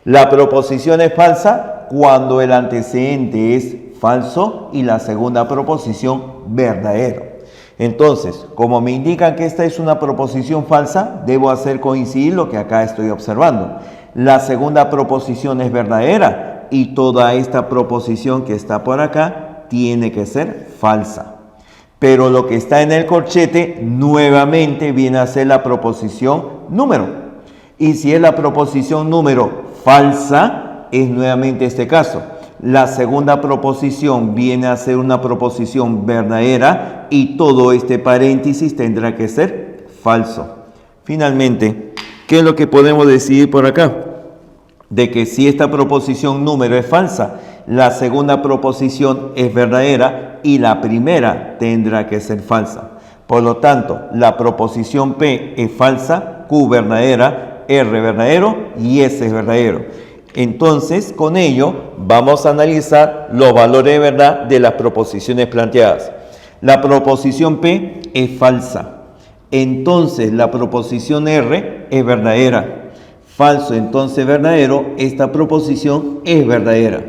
La proposición es falsa cuando el antecedente es falso y la segunda proposición verdadero. Entonces, como me indican que esta es una proposición falsa, debo hacer coincidir lo que acá estoy observando. La segunda proposición es verdadera y toda esta proposición que está por acá tiene que ser falsa. Pero lo que está en el corchete nuevamente viene a ser la proposición número. Y si es la proposición número falsa, es nuevamente este caso. La segunda proposición viene a ser una proposición verdadera y todo este paréntesis tendrá que ser falso. Finalmente, ¿qué es lo que podemos decidir por acá? de que si esta proposición número es falsa, la segunda proposición es verdadera y la primera tendrá que ser falsa. Por lo tanto, la proposición P es falsa, Q verdadera, R verdadero y S es verdadero. Entonces, con ello, vamos a analizar los valores de verdad de las proposiciones planteadas. La proposición P es falsa. Entonces, la proposición R es verdadera. Falso, entonces verdadero, esta proposición es verdadera.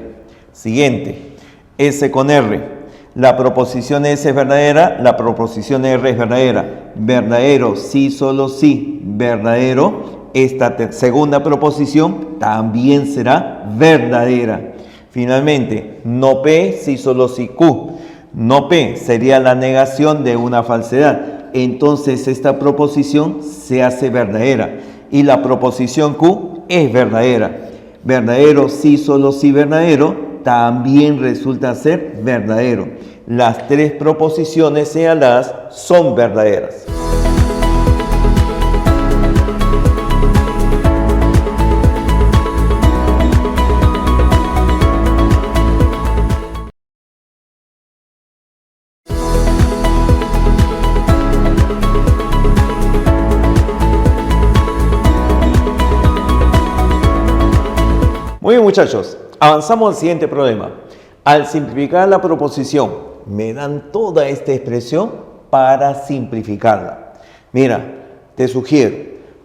Siguiente, S con R. La proposición S es verdadera, la proposición R es verdadera. Verdadero, sí, solo sí, verdadero. Esta segunda proposición también será verdadera. Finalmente, no P, sí, solo sí, Q. No P sería la negación de una falsedad. Entonces, esta proposición se hace verdadera. Y la proposición Q es verdadera. Verdadero, sí, solo sí, verdadero, también resulta ser verdadero. Las tres proposiciones señaladas son verdaderas. Muy bien, muchachos, avanzamos al siguiente problema. Al simplificar la proposición, me dan toda esta expresión para simplificarla. Mira, te sugiero,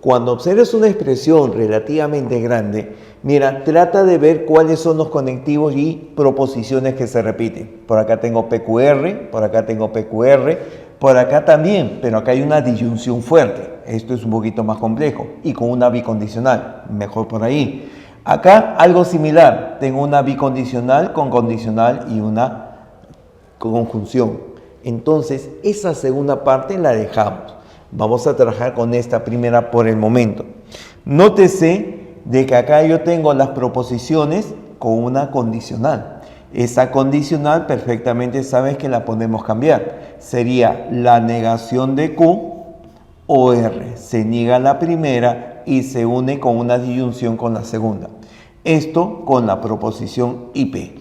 cuando observes una expresión relativamente grande, mira, trata de ver cuáles son los conectivos y proposiciones que se repiten. Por acá tengo PQR, por acá tengo PQR, por acá también, pero acá hay una disyunción fuerte. Esto es un poquito más complejo y con una bicondicional, mejor por ahí. Acá algo similar, tengo una bicondicional con condicional y una conjunción. Entonces, esa segunda parte la dejamos. Vamos a trabajar con esta primera por el momento. Nótese de que acá yo tengo las proposiciones con una condicional. Esa condicional perfectamente sabes que la podemos cambiar. Sería la negación de Q o R. Se niega la primera y se une con una disyunción con la segunda. Esto con la proposición IP.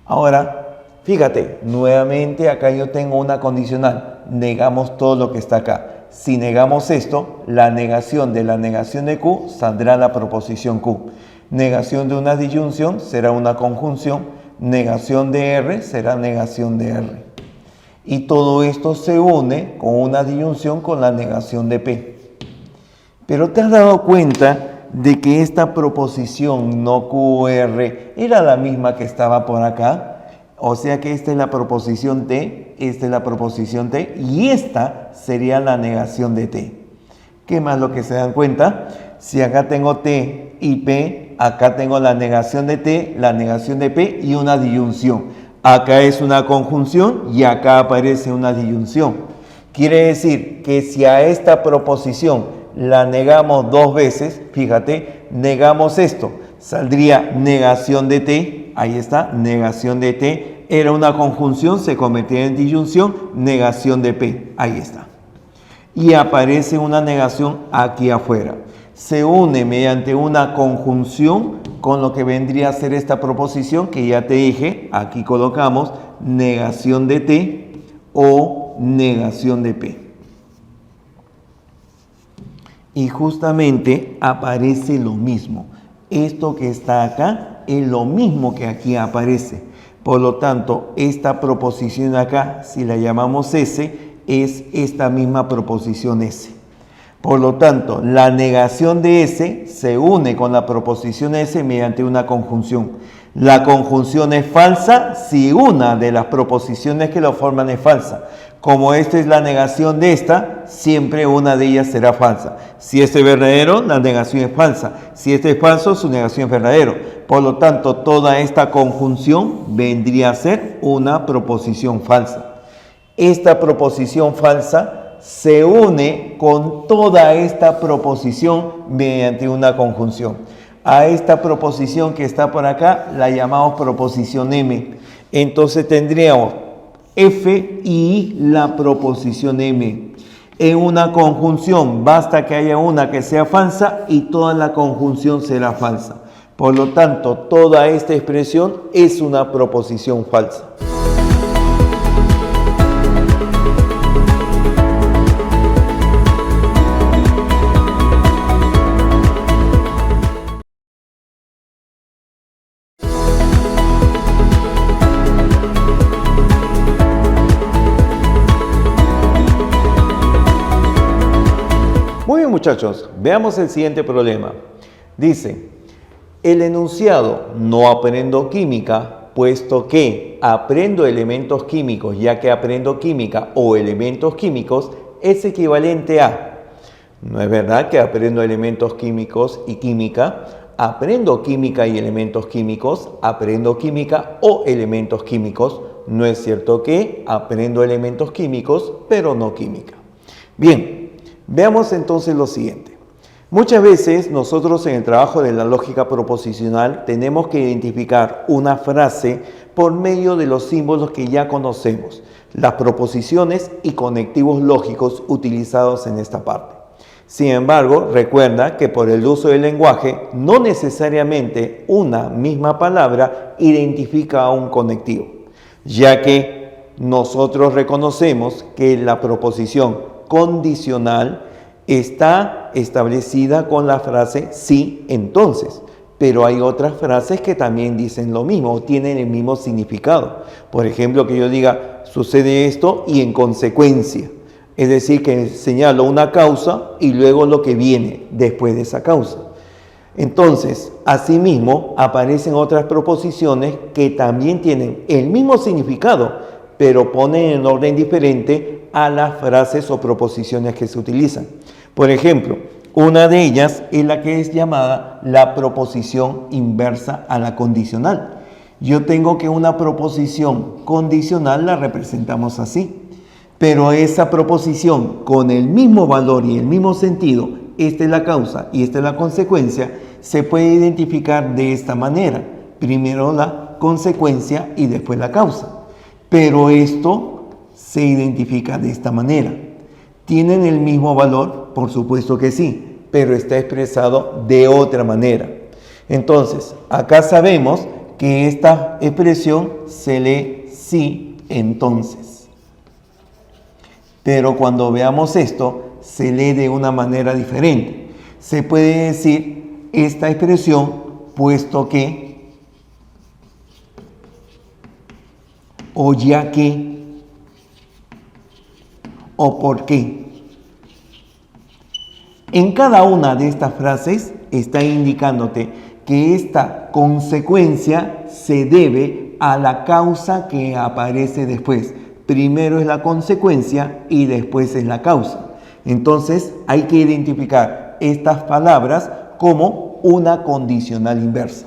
Ahora, fíjate, nuevamente acá yo tengo una condicional. Negamos todo lo que está acá. Si negamos esto, la negación de Q saldrá la proposición Q. Negación de una disyunción será una conjunción. Negación de R será negación de R. Y todo esto se une con una disyunción con la negación de P. Pero ¿te has dado cuenta de que esta proposición no QR era la misma que estaba por acá? O sea que esta es la proposición T, esta es la proposición T y esta sería la negación de T. ¿Qué más lo que se dan cuenta? Si acá tengo T y P, acá tengo la negación de T, la negación de P y una disyunción. Acá es una conjunción y acá aparece una disyunción. Quiere decir que si a esta proposición la negamos dos veces, fíjate, negamos esto, saldría negación de T, ahí está, negación de T, era una conjunción, se convertía en disyunción, negación de P, ahí está. Y aparece una negación aquí afuera. Se une mediante una conjunción con lo que vendría a ser esta proposición que ya te dije, aquí colocamos negación de T o negación de P. Y justamente aparece lo mismo. Esto que está acá es lo mismo que aquí aparece. Por lo tanto, esta proposición acá, si la llamamos S, es esta misma proposición S. Por lo tanto, la negación de S se une con la proposición S mediante una conjunción. La conjunción es falsa si una de las proposiciones que lo forman es falsa. Como esta es la negación de esta, siempre una de ellas será falsa. Si este es verdadero, la negación es falsa. Si este es falso, su negación es verdadero. Por lo tanto, toda esta conjunción vendría a ser una proposición falsa. Esta proposición falsa se une con toda esta proposición mediante una conjunción. A esta proposición que está por acá la llamamos proposición M. Entonces tendríamos F y la proposición M. En una conjunción basta que haya una que sea falsa y toda la conjunción será falsa. Por lo tanto, toda esta expresión es una proposición falsa. Muy bien, muchachos, veamos el siguiente problema. Dice, el enunciado no aprendo química, puesto que aprendo elementos químicos, ya que aprendo química o elementos químicos, es equivalente a, no es verdad que aprendo elementos químicos y química, aprendo química y elementos químicos, aprendo química o elementos químicos, no es cierto que aprendo elementos químicos, pero no química. Bien. Veamos entonces lo siguiente. Muchas veces nosotros en el trabajo de la lógica proposicional tenemos que identificar una frase por medio de los símbolos que ya conocemos, las proposiciones y conectivos lógicos utilizados en esta parte. Sin embargo, recuerda que por el uso del lenguaje, no necesariamente una misma palabra identifica a un conectivo, ya que nosotros reconocemos que la proposición condicional está establecida con la frase sí, entonces. Pero hay otras frases que también dicen lo mismo o tienen el mismo significado. Por ejemplo, que yo diga, sucede esto y en consecuencia. Es decir, que señalo una causa y luego lo que viene después de esa causa. Entonces, asimismo, aparecen otras proposiciones que también tienen el mismo significado, pero ponen en orden diferente a las frases o proposiciones que se utilizan. Por ejemplo, una de ellas es la que es llamada la proposición inversa a la condicional. Yo tengo que una proposición condicional la representamos así, pero esa proposición con el mismo valor y el mismo sentido, esta es la causa y esta es la consecuencia, se puede identificar de esta manera. Primero la consecuencia y después la causa. Pero esto se identifica de esta manera. ¿Tienen el mismo valor? Por supuesto que sí, pero está expresado de otra manera. Entonces, acá sabemos que esta expresión se lee sí, entonces. Pero cuando veamos esto, se lee de una manera diferente. Se puede decir esta expresión puesto que o ya que o por qué. En cada una de estas frases está indicándote que esta consecuencia se debe a la causa que aparece después. Primero es la consecuencia y después es la causa. Entonces hay que identificar estas palabras como una condicional inversa.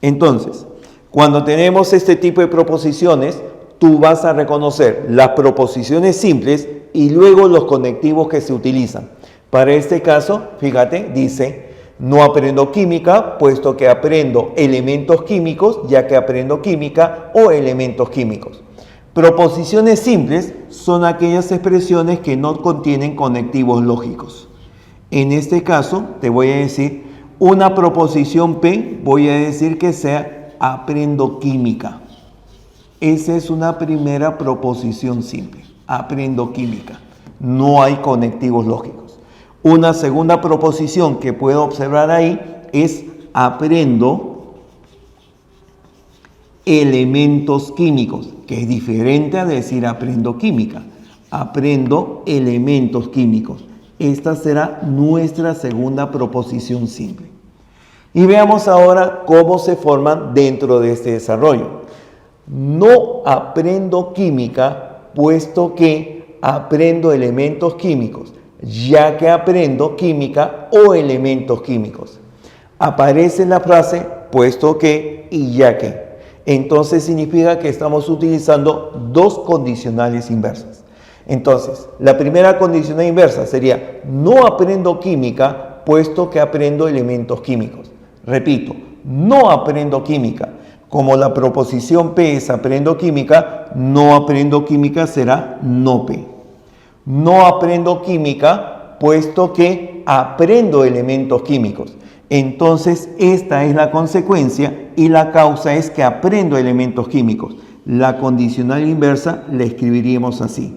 Entonces, cuando tenemos este tipo de proposiciones, tú vas a reconocer las proposiciones simples y luego los conectivos que se utilizan. Para este caso, fíjate, dice, no aprendo química, puesto que aprendo elementos químicos, ya que aprendo química o elementos químicos. Proposiciones simples son aquellas expresiones que no contienen conectivos lógicos. En este caso, te voy a decir, una proposición P, voy a decir que sea aprendo química. Esa es una primera proposición simple. Aprendo química. No hay conectivos lógicos. Una segunda proposición que puedo observar ahí es aprendo elementos químicos, que es diferente a decir aprendo química. Aprendo elementos químicos. Esta será nuestra segunda proposición simple. Y veamos ahora cómo se forman dentro de este desarrollo. No aprendo química, puesto que aprendo elementos químicos, ya que aprendo química o elementos químicos. Aparece la frase puesto que y ya que. Entonces significa que estamos utilizando dos condicionales inversas. Entonces, la primera condicional inversa sería no aprendo química, puesto que aprendo elementos químicos. Repito, no aprendo química. Como la proposición P es aprendo química, no aprendo química será no P. No aprendo química, puesto que aprendo elementos químicos. Entonces, esta es la consecuencia y la causa es que aprendo elementos químicos. La condicional inversa la escribiríamos así.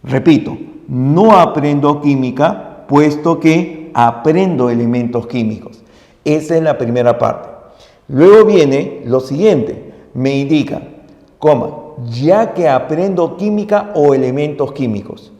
Repito, no aprendo química, puesto que aprendo elementos químicos. Esa es la primera parte. Luego viene lo siguiente, me indica, ya que aprendo química o elementos químicos.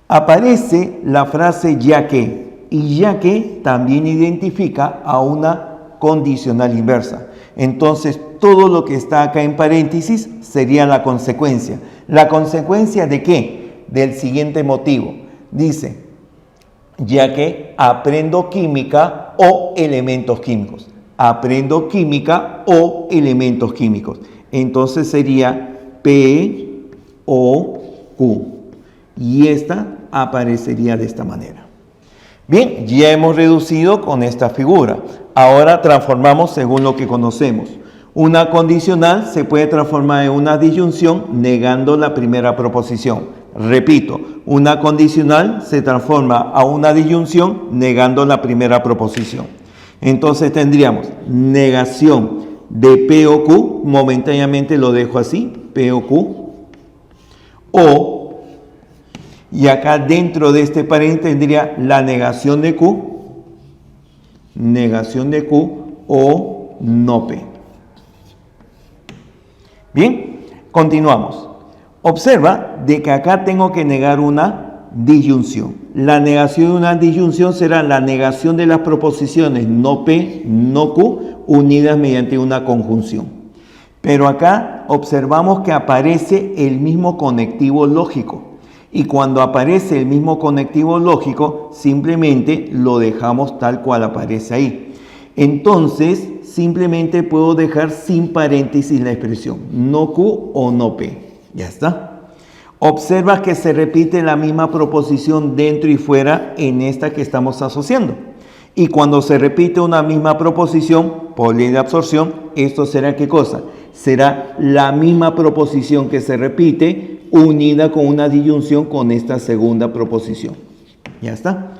Aparece la frase ya que, y ya que también identifica a una condicional inversa. Entonces, todo lo que está acá en paréntesis sería la consecuencia. ¿La consecuencia de qué? Del siguiente motivo. Dice, ya que aprendo química o elementos químicos. Aprendo química o elementos químicos. Entonces sería P, O, Q. Y esta aparecería de esta manera. Bien, ya hemos reducido con esta figura. Ahora transformamos según lo que conocemos. Una condicional se puede transformar en una disyunción negando la primera proposición. Repito, una condicional se transforma a una disyunción negando la primera proposición. Entonces tendríamos negación de P o Q, momentáneamente lo dejo así, P o Q, o, y acá dentro de este paréntesis tendría la negación de Q o no P. Bien, continuamos. Observa de que acá tengo que negar una disyunción. La negación de una disyunción será la negación de las proposiciones no P, no Q, unidas mediante una conjunción. Pero acá observamos que aparece el mismo conectivo lógico. Y cuando aparece el mismo conectivo lógico, simplemente lo dejamos tal cual aparece ahí. Entonces, simplemente puedo dejar sin paréntesis la expresión no Q o no P. Ya está. Observa que se repite la misma proposición dentro y fuera en esta que estamos asociando. Y cuando se repite una misma proposición por ley de absorción, esto será ¿qué cosa? Será la misma proposición que se repite unida con una disyunción con esta segunda proposición. Ya está.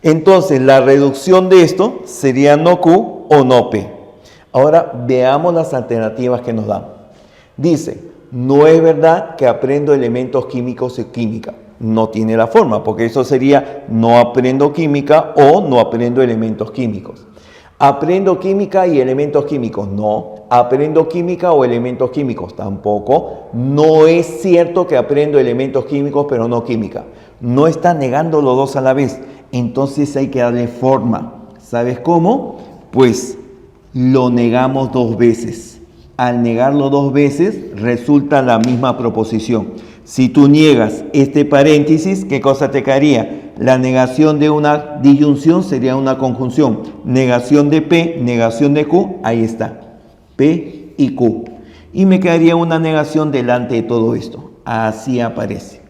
Entonces, la reducción de esto sería no Q o no P. Ahora veamos las alternativas que nos dan. Dice, no es verdad que aprendo elementos químicos y química. No tiene la forma, porque eso sería no aprendo química o no aprendo elementos químicos. Aprendo química y elementos químicos. No. Aprendo química o elementos químicos. Tampoco. No es cierto que aprendo elementos químicos, pero no química. No está negando los dos a la vez. Entonces hay que darle forma. ¿Sabes cómo? Pues lo negamos dos veces. Al negarlo dos veces, resulta la misma proposición. Si tú niegas este paréntesis, ¿qué cosa te quedaría? La negación de una disyunción sería una conjunción. Negación de P, negación de Q, ahí está. P y Q. Y me quedaría una negación delante de todo esto. Así aparece.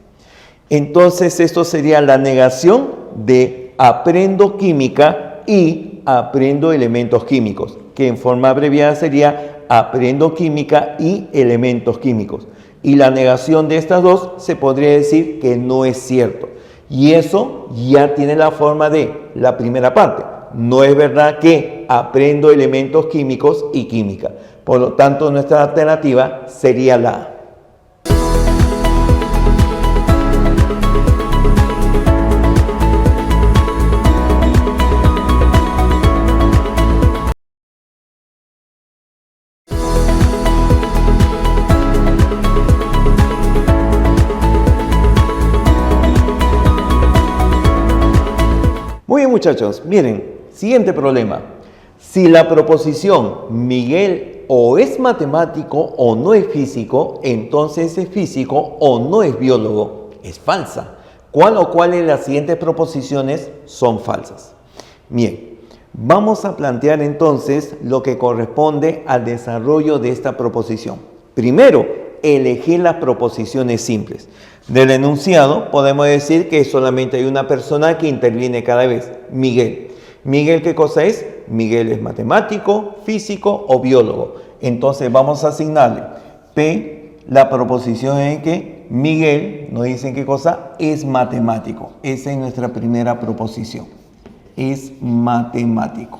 Entonces, esto sería la negación de aprendo química y aprendo elementos químicos, que en forma abreviada sería aprendo química y elementos químicos. Y la negación de estas dos se podría decir que no es cierto. Y eso ya tiene la forma de la primera parte. No es verdad que aprendo elementos químicos y química. Por lo tanto, nuestra alternativa sería la A. Muy bien, muchachos, miren, siguiente problema. Si la proposición Miguel o es matemático o no es físico, entonces es físico o no es biólogo, es falsa. ¿Cuál o cuáles de las siguientes proposiciones son falsas? Bien, vamos a plantear entonces lo que corresponde al desarrollo de esta proposición. Primero, elegir las proposiciones simples. Del enunciado podemos decir que solamente hay una persona que interviene cada vez, Miguel. ¿Miguel qué cosa es? Miguel es matemático, físico o biólogo. Entonces vamos a asignarle P, la proposición en que Miguel, nos dicen qué cosa, es matemático. Esa es nuestra primera proposición. Es matemático.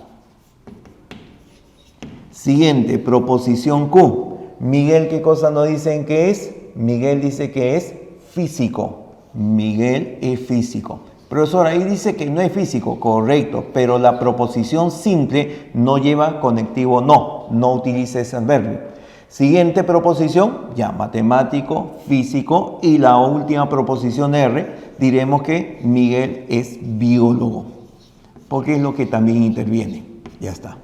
Siguiente, proposición Q. Miguel, ¿qué cosa nos dicen que es? Miguel dice que es físico. Miguel es físico. Profesor, ahí dice que no es físico, correcto, pero la proposición simple no lleva conectivo no utiliza ese adverbio. Siguiente proposición, ya matemático, físico, y la última proposición R, diremos que Miguel es biólogo, porque es lo que también interviene. Ya está.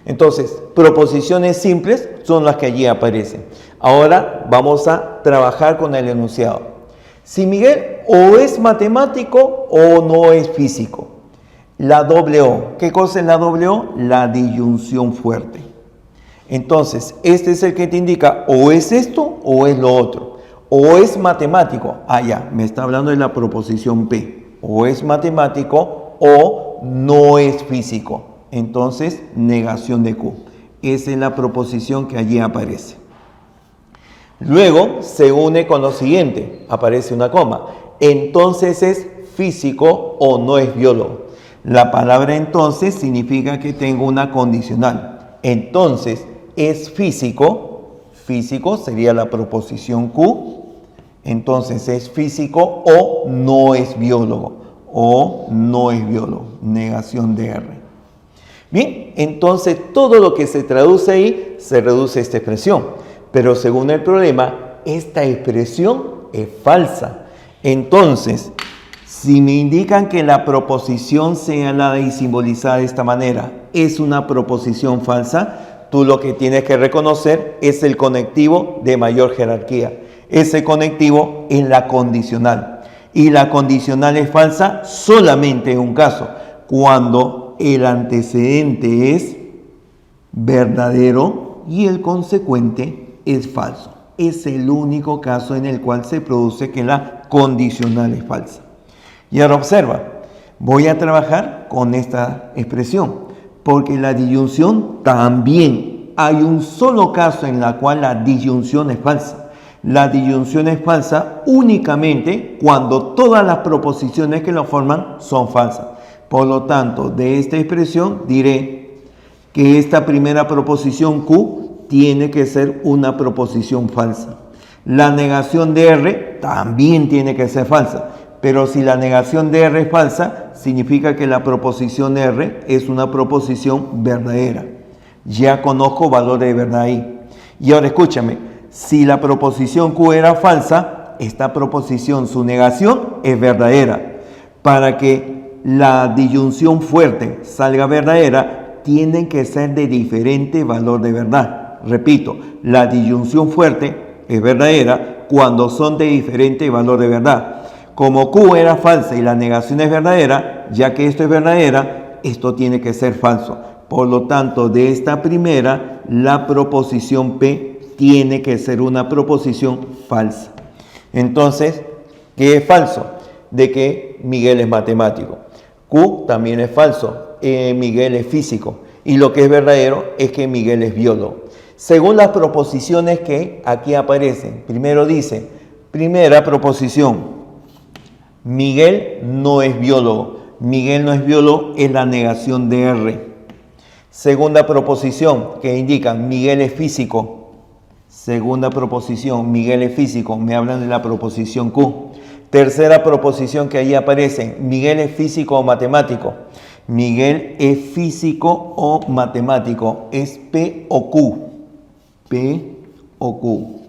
Entonces, proposiciones simples son las que allí aparecen. Ahora vamos a trabajar con el enunciado. Si Miguel o es matemático o no es físico. La doble O. ¿Qué cosa es la doble O? La disyunción fuerte. Entonces, este es el que te indica o es esto o es lo otro. O es matemático. Ya, me está hablando de la proposición P. O es matemático o no es físico. Entonces, negación de Q. Esa es la proposición que allí aparece. Luego se une con lo siguiente, aparece una coma. Entonces es físico o no es biólogo. La palabra entonces significa que tengo una condicional. Entonces es físico, físico sería la proposición Q. Entonces es físico o no es biólogo. O no es biólogo, negación de R. Bien, entonces todo lo que se traduce ahí se reduce a esta expresión. Pero según el problema, esta expresión es falsa. Entonces, si me indican que la proposición señalada y simbolizada de esta manera es una proposición falsa, tú lo que tienes que reconocer es el conectivo de mayor jerarquía. Ese conectivo es la condicional. Y la condicional es falsa solamente en un caso, cuando el antecedente es verdadero y el consecuente es falso. Es el único caso en el cual se produce que la condicional es falsa. Y ahora observa, voy a trabajar con esta expresión, porque la disyunción también hay un solo caso en el cual la disyunción es falsa. La disyunción es falsa únicamente cuando todas las proposiciones que lo forman son falsas. Por lo tanto, de esta expresión diré que esta primera proposición Q tiene que ser una proposición falsa. La negación de R también tiene que ser falsa, pero si la negación de R es falsa, significa que la proposición R es una proposición verdadera. Ya conozco valores de verdad ahí. Y ahora escúchame, si la proposición Q era falsa, esta proposición, su negación, es verdadera. Para que la disyunción fuerte salga verdadera, tienen que ser de diferente valor de verdad. Repito, la disyunción fuerte es verdadera cuando son de diferente valor de verdad. Como Q era falsa y la negación es verdadera, ya que esto es verdadera, esto tiene que ser falso. Por lo tanto, de esta primera, la proposición P tiene que ser una proposición falsa. Entonces, ¿qué es falso? De que Miguel es matemático. Q también es falso, Miguel es físico. Y lo que es verdadero es que Miguel es biólogo. Según las proposiciones que aquí aparecen, primero dice, primera proposición, Miguel no es biólogo. Miguel no es biólogo es la negación de R. Segunda proposición que indican, Miguel es físico. Segunda proposición, Miguel es físico, me hablan de la proposición Q. Tercera proposición que ahí aparece, Miguel es físico o matemático. Miguel es físico o matemático, es P o Q. P o Q.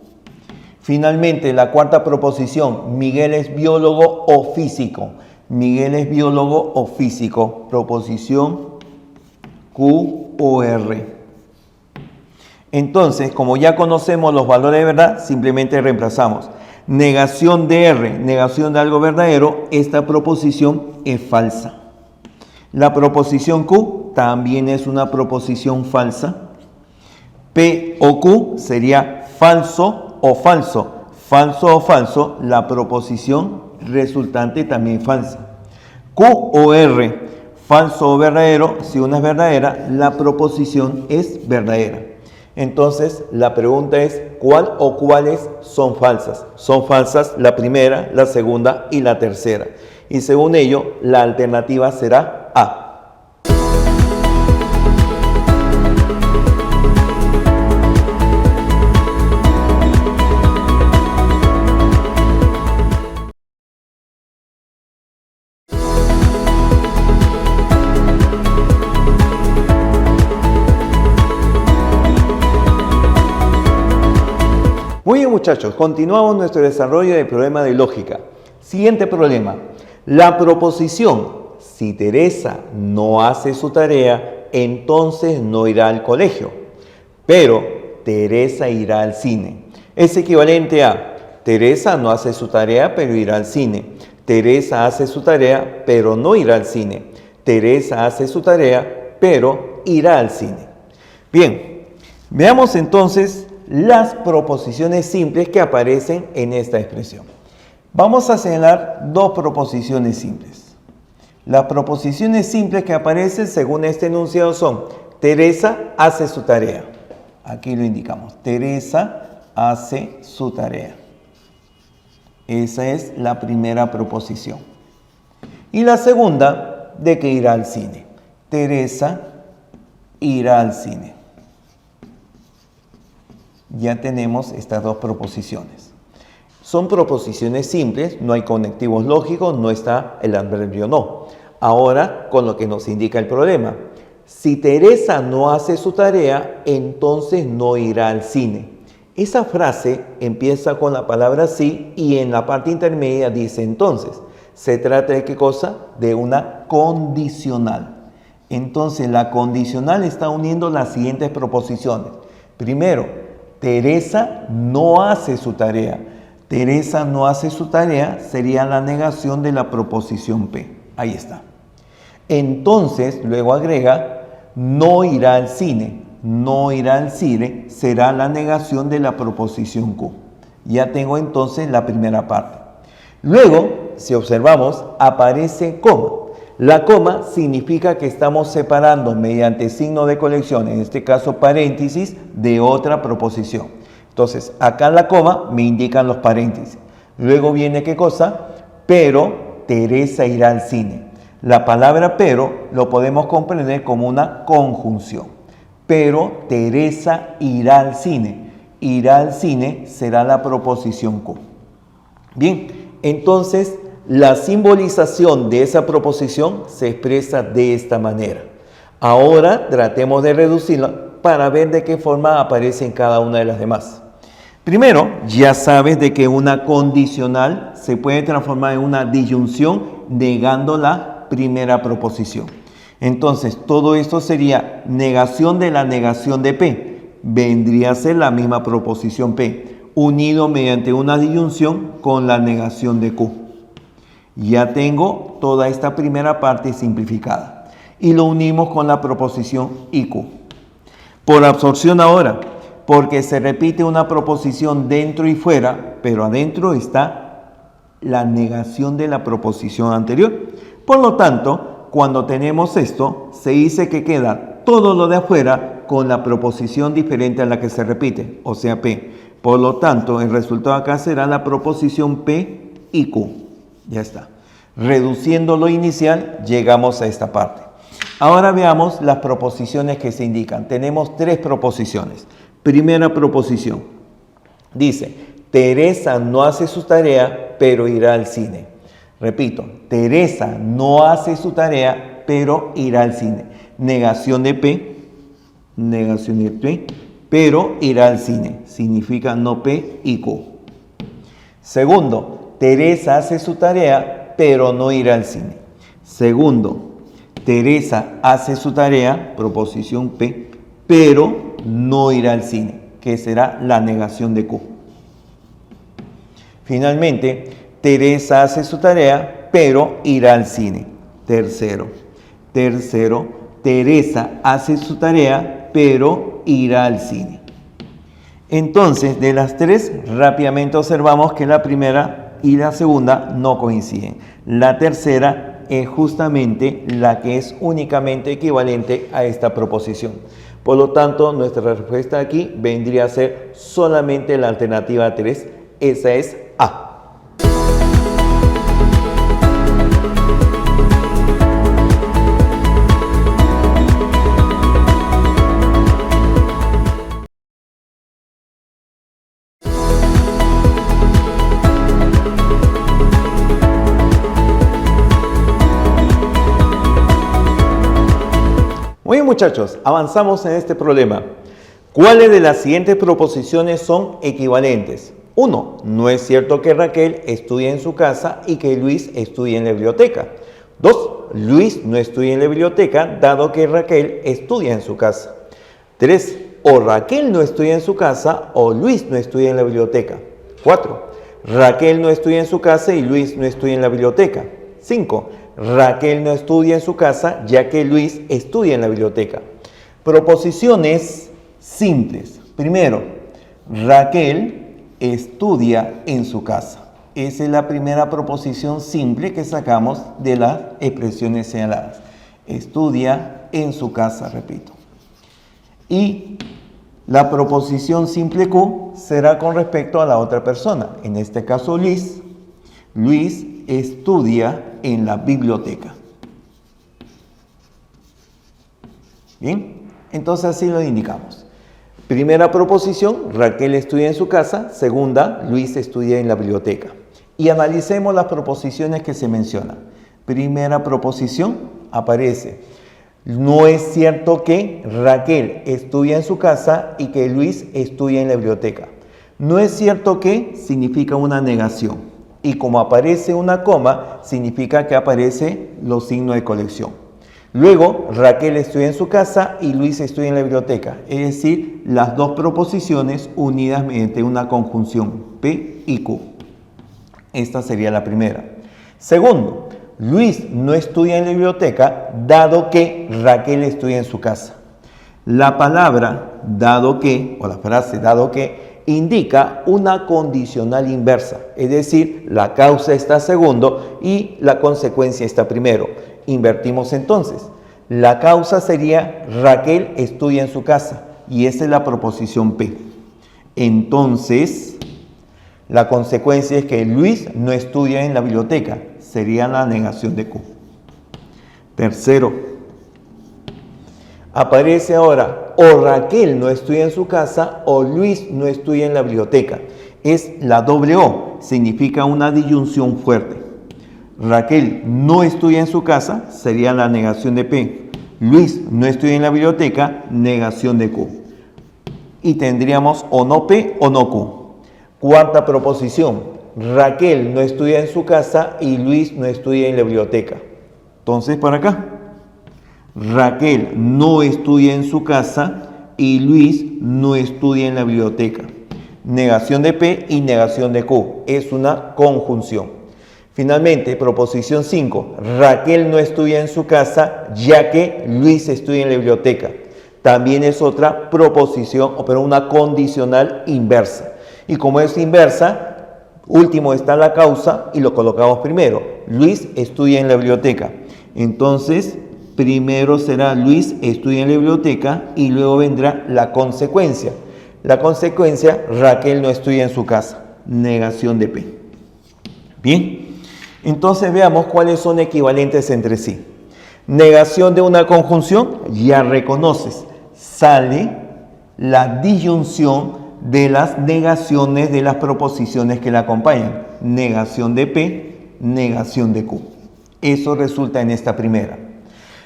Finalmente, la cuarta proposición, Miguel es biólogo o físico. Miguel es biólogo o físico. Proposición Q o R. Entonces, como ya conocemos los valores de verdad, simplemente reemplazamos. Negación de R, negación de algo verdadero, esta proposición es falsa. La proposición Q también es una proposición falsa. P o Q sería falso o falso. Falso o falso, la proposición resultante también falsa. Q o R, falso o verdadero, si una es verdadera, la proposición es verdadera. Entonces, la pregunta es, ¿cuál o cuáles son falsas? Son falsas la primera, la segunda y la tercera. Y según ello, la alternativa será A. Muy bien, muchachos, continuamos nuestro desarrollo del problema de lógica. Siguiente problema. La proposición, si Teresa no hace su tarea, entonces no irá al colegio, pero Teresa irá al cine. Es equivalente a Teresa no hace su tarea, pero irá al cine. Teresa hace su tarea, pero no irá al cine. Teresa hace su tarea, pero irá al cine. Bien, veamos entonces las proposiciones simples que aparecen en esta expresión. Vamos a señalar dos proposiciones simples. Las proposiciones simples que aparecen según este enunciado son: Teresa hace su tarea. Aquí lo indicamos. Teresa hace su tarea. Esa es la primera proposición. Y la segunda, de que irá al cine. Teresa irá al cine. Ya tenemos estas dos proposiciones. Son proposiciones simples, no hay conectivos lógicos, no está el adverbio no. Ahora, con lo que nos indica el problema. Si Teresa no hace su tarea, entonces no irá al cine. Esa frase empieza con la palabra sí y en la parte intermedia dice entonces. Se trata de ¿qué cosa? De una condicional. Entonces, la condicional está uniendo las siguientes proposiciones. Primero, Teresa no hace su tarea. Teresa no hace su tarea sería la negación de la proposición P. Ahí está. Entonces, luego agrega, no irá al cine. No irá al cine será la negación de la proposición Q. Ya tengo entonces la primera parte. Luego, si observamos, aparece coma. La coma significa que estamos separando mediante signo de colección, en este caso paréntesis, de otra proposición. Entonces, acá en la coma me indican los paréntesis. Luego viene ¿qué cosa? Pero Teresa irá al cine. La palabra pero lo podemos comprender como una conjunción. Pero Teresa irá al cine. Irá al cine será la proposición Q. Bien, entonces la simbolización de esa proposición se expresa de esta manera. Ahora tratemos de reducirla para ver de qué forma aparece en cada una de las demás. Primero, ya sabes de que una condicional se puede transformar en una disyunción negando la primera proposición. Entonces, todo esto sería negación de la negación de P. Vendría a ser la misma proposición P, unido mediante una disyunción con la negación de Q. Ya tengo toda esta primera parte simplificada. Y lo unimos con la proposición IQ. Por absorción ahora, porque se repite una proposición dentro y fuera, pero adentro está la negación de la proposición anterior. Por lo tanto, cuando tenemos esto, se dice que queda todo lo de afuera con la proposición diferente a la que se repite, o sea, P. Por lo tanto, el resultado acá será la proposición P y Q. Ya está. Reduciendo lo inicial, llegamos a esta parte. Ahora veamos las proposiciones que se indican. Tenemos tres proposiciones. Primera proposición. Dice, Teresa no hace su tarea, pero irá al cine. Repito, Teresa no hace su tarea, pero irá al cine. Negación de P, pero irá al cine. Significa no P y Q. Segundo, Teresa hace su tarea, pero no irá al cine. Segundo, Teresa hace su tarea, proposición P, pero no irá al cine, que será la negación de Q. Finalmente, Teresa hace su tarea, pero irá al cine. Tercero, Teresa hace su tarea, pero irá al cine. Entonces, de las tres, rápidamente observamos que la primera y la segunda no coinciden. La tercera es justamente la que es únicamente equivalente a esta proposición. Por lo tanto, nuestra respuesta aquí vendría a ser solamente la alternativa 3. Esa es A. Muy bien, muchachos, avanzamos en este problema. ¿Cuáles de las siguientes proposiciones son equivalentes? 1. No es cierto que Raquel estudie en su casa y que Luis estudie en la biblioteca. 2. Luis no estudia en la biblioteca, dado que Raquel estudia en su casa. 3. O Raquel no estudia en su casa o Luis no estudia en la biblioteca. 4. Raquel no estudia en su casa y Luis no estudia en la biblioteca. 5. Raquel no estudia en su casa, ya que Luis estudia en la biblioteca. Proposiciones simples. Primero, Raquel estudia en su casa. Esa es la primera proposición simple que sacamos de las expresiones señaladas. Estudia en su casa, repito. Y la proposición simple Q será con respecto a la otra persona. En este caso, Luis. Luis estudia en la biblioteca. Bien, entonces así lo indicamos. Primera proposición, Raquel estudia en su casa. Segunda, Luis estudia en la biblioteca. Y analicemos las proposiciones que se mencionan. Primera proposición aparece: no es cierto que Raquel estudia en su casa y que Luis estudia en la biblioteca. No es cierto que significa una negación. Y como aparece una coma, significa que aparecen los signos de colección. Luego, Raquel estudia en su casa y Luis estudia en la biblioteca. Es decir, las dos proposiciones unidas mediante una conjunción P y Q. Esta sería la primera. Segundo, Luis no estudia en la biblioteca, dado que Raquel estudia en su casa. La palabra dado que, o la frase dado que, indica una condicional inversa, es decir, la causa está segundo y la consecuencia está primero. Invertimos entonces. La causa sería Raquel estudia en su casa y esa es la proposición P. Entonces, la consecuencia es que Luis no estudia en la biblioteca, sería la negación de Q. Tercero, aparece ahora o Raquel no estudia en su casa o Luis no estudia en la biblioteca. Es la doble O, significa una disyunción fuerte. Raquel no estudia en su casa, sería la negación de P. Luis no estudia en la biblioteca, negación de Q. Y tendríamos o no P o no Q. Cuarta proposición, Raquel no estudia en su casa y Luis no estudia en la biblioteca. Entonces, para acá, Raquel no estudia en su casa y Luis no estudia en la biblioteca. Negación de P y negación de Q. Es una conjunción. Finalmente, proposición 5. Raquel no estudia en su casa, ya que Luis estudia en la biblioteca. También es otra proposición, pero una condicional inversa. Y como es inversa, último está la causa y lo colocamos primero. Luis estudia en la biblioteca. Entonces, primero será Luis estudia en la biblioteca y luego vendrá la consecuencia. La consecuencia, Raquel no estudia en su casa. Negación de P. Bien, entonces veamos cuáles son equivalentes entre sí. Negación de una conjunción, ya reconoces, sale la disyunción de las negaciones de las proposiciones que la acompañan. Negación de P, negación de Q. Eso resulta en esta primera.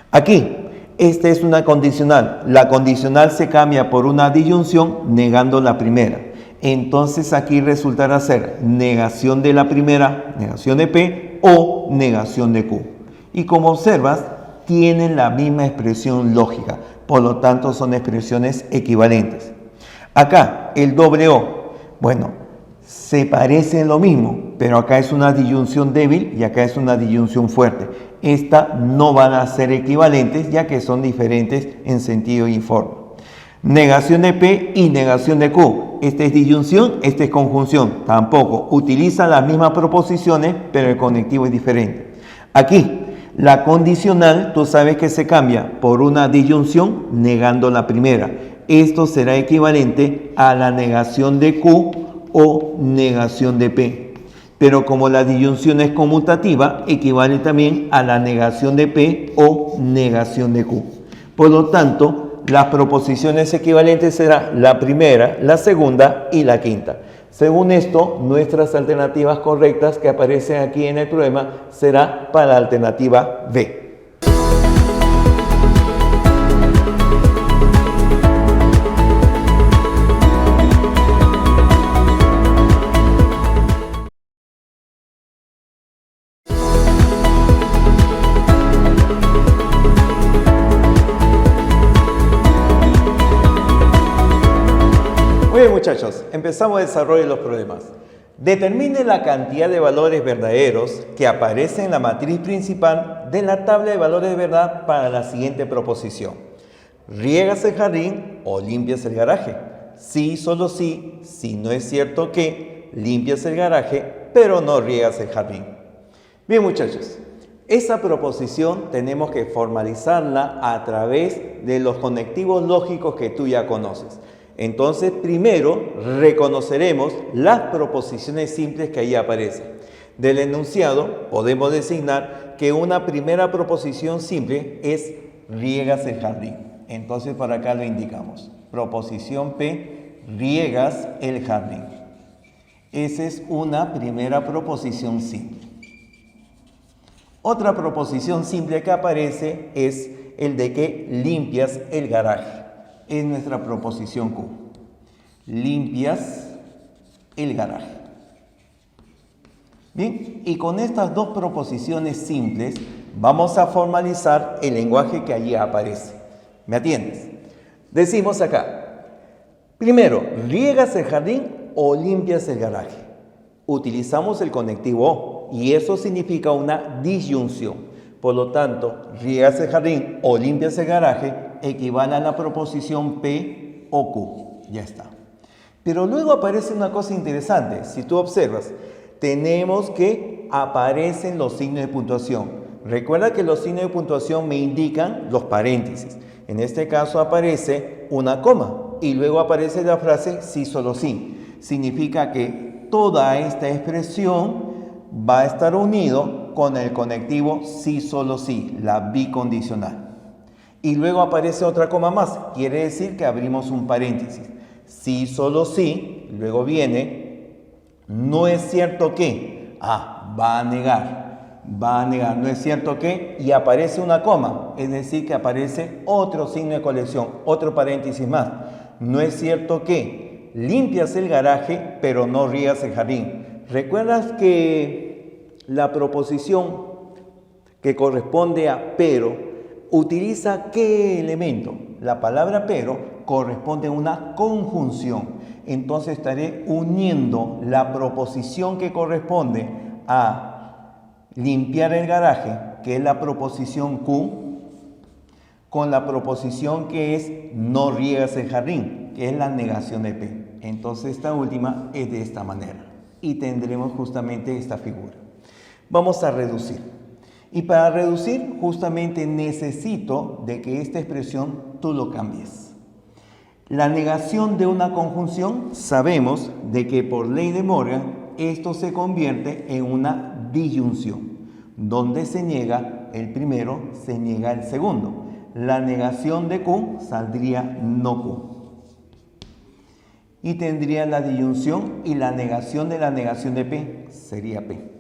Aquí, esta es una condicional. La condicional se cambia por una disyunción negando la primera. Entonces aquí resultará ser negación de la primera, negación de P o negación de Q. Y como observas, tienen la misma expresión lógica. Por lo tanto, son expresiones equivalentes. Acá, el doble O. Bueno, se parecen lo mismo, pero acá es una disyunción débil y acá es una disyunción fuerte. Estas no van a ser equivalentes ya que son diferentes en sentido y forma. Negación de P y negación de Q. Esta es disyunción, esta es conjunción. Tampoco. Utilizan las mismas proposiciones, pero el conectivo es diferente. Aquí, La condicional, tú sabes que se cambia por una disyunción negando la primera. Esto será equivalente a la negación de Q o negación de P. Pero como la disyunción es conmutativa, equivale también a la negación de P o negación de Q. Por lo tanto, las proposiciones equivalentes serán la primera, la segunda y la quinta. Según esto, nuestras alternativas correctas que aparecen aquí en el problema será para la alternativa B. Muy bien, muchachos, empezamos el desarrollo de los problemas. Determine la cantidad de valores verdaderos que aparecen en la matriz principal de la tabla de valores de verdad para la siguiente proposición. ¿Riegas el jardín o limpias el garaje? Sí, solo sí, si no es cierto que limpias el garaje, pero no riegas el jardín. Bien, muchachos, esa proposición tenemos que formalizarla a través de los conectivos lógicos que tú ya conoces. Entonces, primero reconoceremos las proposiciones simples que ahí aparecen. Del enunciado podemos designar que una primera proposición simple es riegas el jardín. Entonces, por acá lo indicamos. Proposición P, riegas el jardín. Esa es una primera proposición simple. Otra proposición simple que aparece es el de que limpias el garaje. Es nuestra proposición Q. Limpias el garaje. Bien, y con estas dos proposiciones simples vamos a formalizar el lenguaje que allí aparece. ¿Me atiendes? Decimos acá, primero, ¿riegas el jardín o limpias el garaje? Utilizamos el conectivo o y eso significa una disyunción. Por lo tanto, riegas el jardín o limpias el garaje equivale a la proposición P o Q. Ya está. Pero luego aparece una cosa interesante. Si tú observas, tenemos que aparecen los signos de puntuación. Recuerda que los signos de puntuación me indican los paréntesis. En este caso aparece una coma y luego aparece la frase sí, solo sí. Significa que toda esta expresión va a estar unido con el conectivo sí, solo sí, la bicondicional. Y luego aparece otra coma más, quiere decir que abrimos un paréntesis. Sí, solo sí, luego viene, no es cierto que, va a negar, no es cierto que, y aparece una coma, es decir, que aparece otro signo de colección, otro paréntesis más. No es cierto que, limpias el garaje, pero no riegas el jardín. ¿Recuerdas que la proposición que corresponde a pero utiliza qué elemento? La palabra pero corresponde a una conjunción. Entonces estaré uniendo la proposición que corresponde a limpiar el garaje, que es la proposición Q, con la proposición que es no riegas el jardín, que es la negación de P. Entonces esta última es de esta manera. Y tendremos justamente esta figura. Vamos a reducir. Y para reducir, justamente necesito de que esta expresión tú lo cambies. La negación de una conjunción, sabemos de que por ley de Morgan, esto se convierte en una disyunción. Donde se niega el primero, se niega el segundo. La negación de Q saldría no Q. Y tendría la disyunción y la negación de P sería P.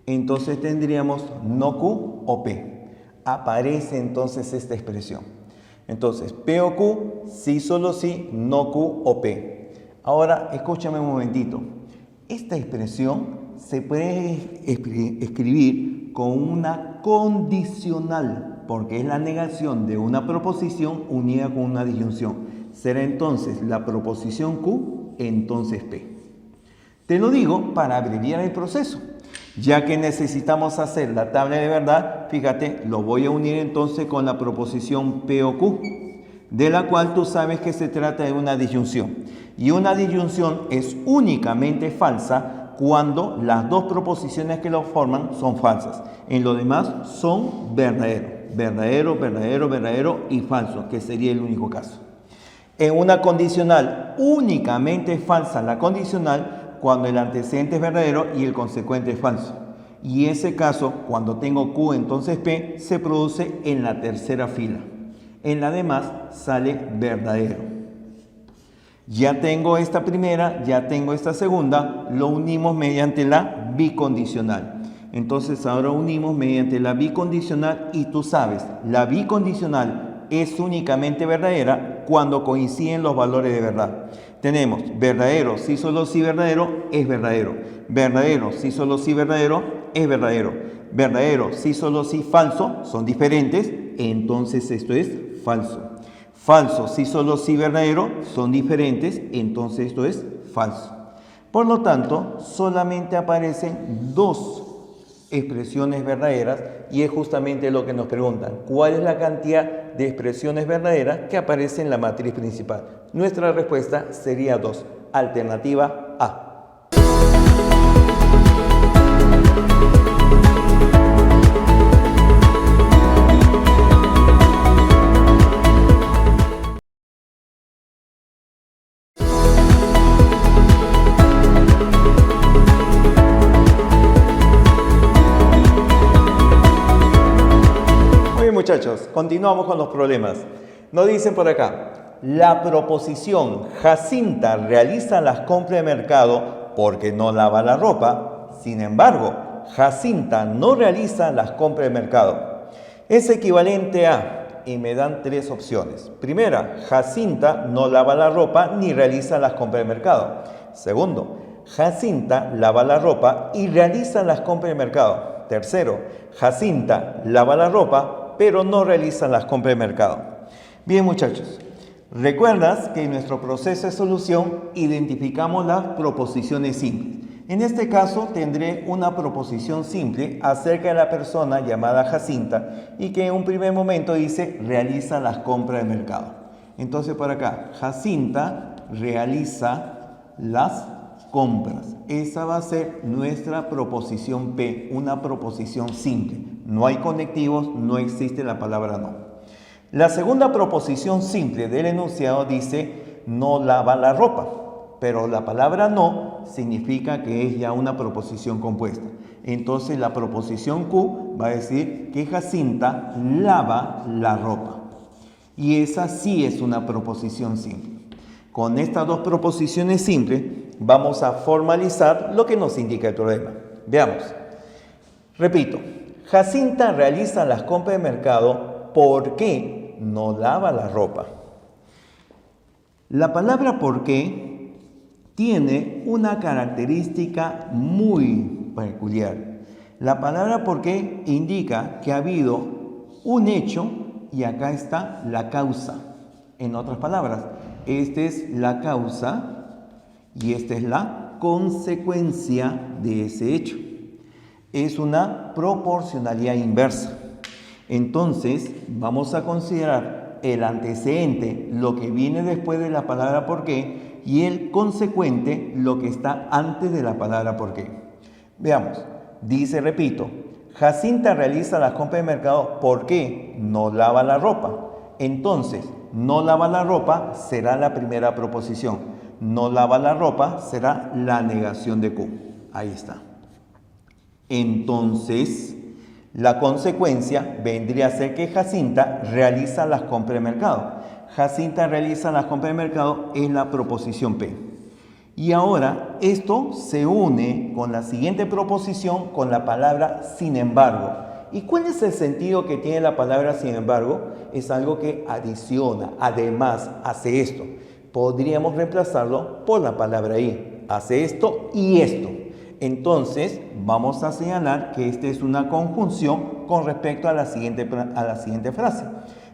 Entonces tendríamos no Q o P. Aparece entonces esta expresión. Entonces, P o Q, sí, solo sí, no Q o P. Ahora, escúchame un momentito. Esta expresión se puede escribir con una condicional, porque es la negación de una proposición unida con una disyunción. Será entonces la proposición Q, entonces P. Te lo digo para abreviar el proceso. Ya que necesitamos hacer la tabla de verdad, fíjate, lo voy a unir entonces con la proposición P o Q, de la cual tú sabes que se trata de una disyunción. Y una disyunción es únicamente falsa cuando las dos proposiciones que lo forman son falsas. En lo demás son verdadero. Verdadero, verdadero, verdadero y falso, que sería el único caso. En una condicional, únicamente es falsa la condicional cuando el antecedente es verdadero y el consecuente es falso. Y ese caso, cuando tengo Q, entonces P, se produce en la tercera fila. En la demás sale verdadero. Ya tengo esta primera, ya tengo esta segunda, lo unimos mediante la bicondicional. Entonces ahora unimos mediante la bicondicional y tú sabes, la bicondicional es únicamente verdadera cuando coinciden los valores de verdad. Tenemos verdadero, si solo si verdadero, es verdadero. Verdadero, si solo si verdadero, es verdadero. Verdadero, si solo si falso, son diferentes, entonces esto es falso. Falso, si solo si verdadero, son diferentes, entonces esto es falso. Por lo tanto, solamente aparecen dos expresiones verdaderas y es justamente lo que nos preguntan. ¿Cuál es la cantidad de expresiones verdaderas que aparecen en la matriz principal? Nuestra respuesta sería 2. Alternativa A. Muchachos, continuamos con los problemas. Nos dicen por acá, la proposición Jacinta realiza las compras de mercado porque no lava la ropa. Sin embargo, Jacinta no realiza las compras de mercado. Es equivalente a, y me dan tres opciones. Primera, Jacinta no lava la ropa ni realiza las compras de mercado. Segundo, Jacinta lava la ropa y realiza las compras de mercado. Tercero, Jacinta lava la ropa pero no realizan las compras de mercado. Bien, muchachos, recuerdas que en nuestro proceso de solución identificamos las proposiciones simples. En este caso tendré una proposición simple acerca de la persona llamada Jacinta y que en un primer momento dice realiza las compras de mercado. Entonces por acá, Jacinta realiza las compras. Esa va a ser nuestra proposición P, una proposición simple. No hay conectivos, no existe la palabra no. La segunda proposición simple del enunciado dice no lava la ropa, pero la palabra no significa que es ya una proposición compuesta. Entonces la proposición Q va a decir que Jacinta lava la ropa. Y esa sí es una proposición simple. Con estas dos proposiciones simples vamos a formalizar lo que nos indica el problema. Veamos. Repito, Jacinta realiza las compras de mercado porque no lava la ropa. La palabra por qué tiene una característica muy peculiar. La palabra por qué indica que ha habido un hecho y acá está la causa. En otras palabras, esta es la causa y esta es la consecuencia de ese hecho. Es una proporcionalidad inversa. Entonces, vamos a considerar el antecedente, lo que viene después de la palabra por qué, y el consecuente, lo que está antes de la palabra por qué. Veamos, dice, repito, Jacinta realiza las compras de mercado porque no lava la ropa. Entonces, no lava la ropa será la primera proposición. No lava la ropa será la negación de Q. Ahí está. Entonces, la consecuencia vendría a ser que Jacinta realiza las compras de mercado. Jacinta realiza las compras de mercado es la proposición P. Y ahora esto se une con la siguiente proposición con la palabra sin embargo. ¿Y cuál es el sentido que tiene la palabra sin embargo? Es algo que adiciona, además, hace esto. Podríamos reemplazarlo por la palabra y. Hace esto y esto. Entonces, vamos a señalar que esta es una conjunción con respecto a la siguiente frase.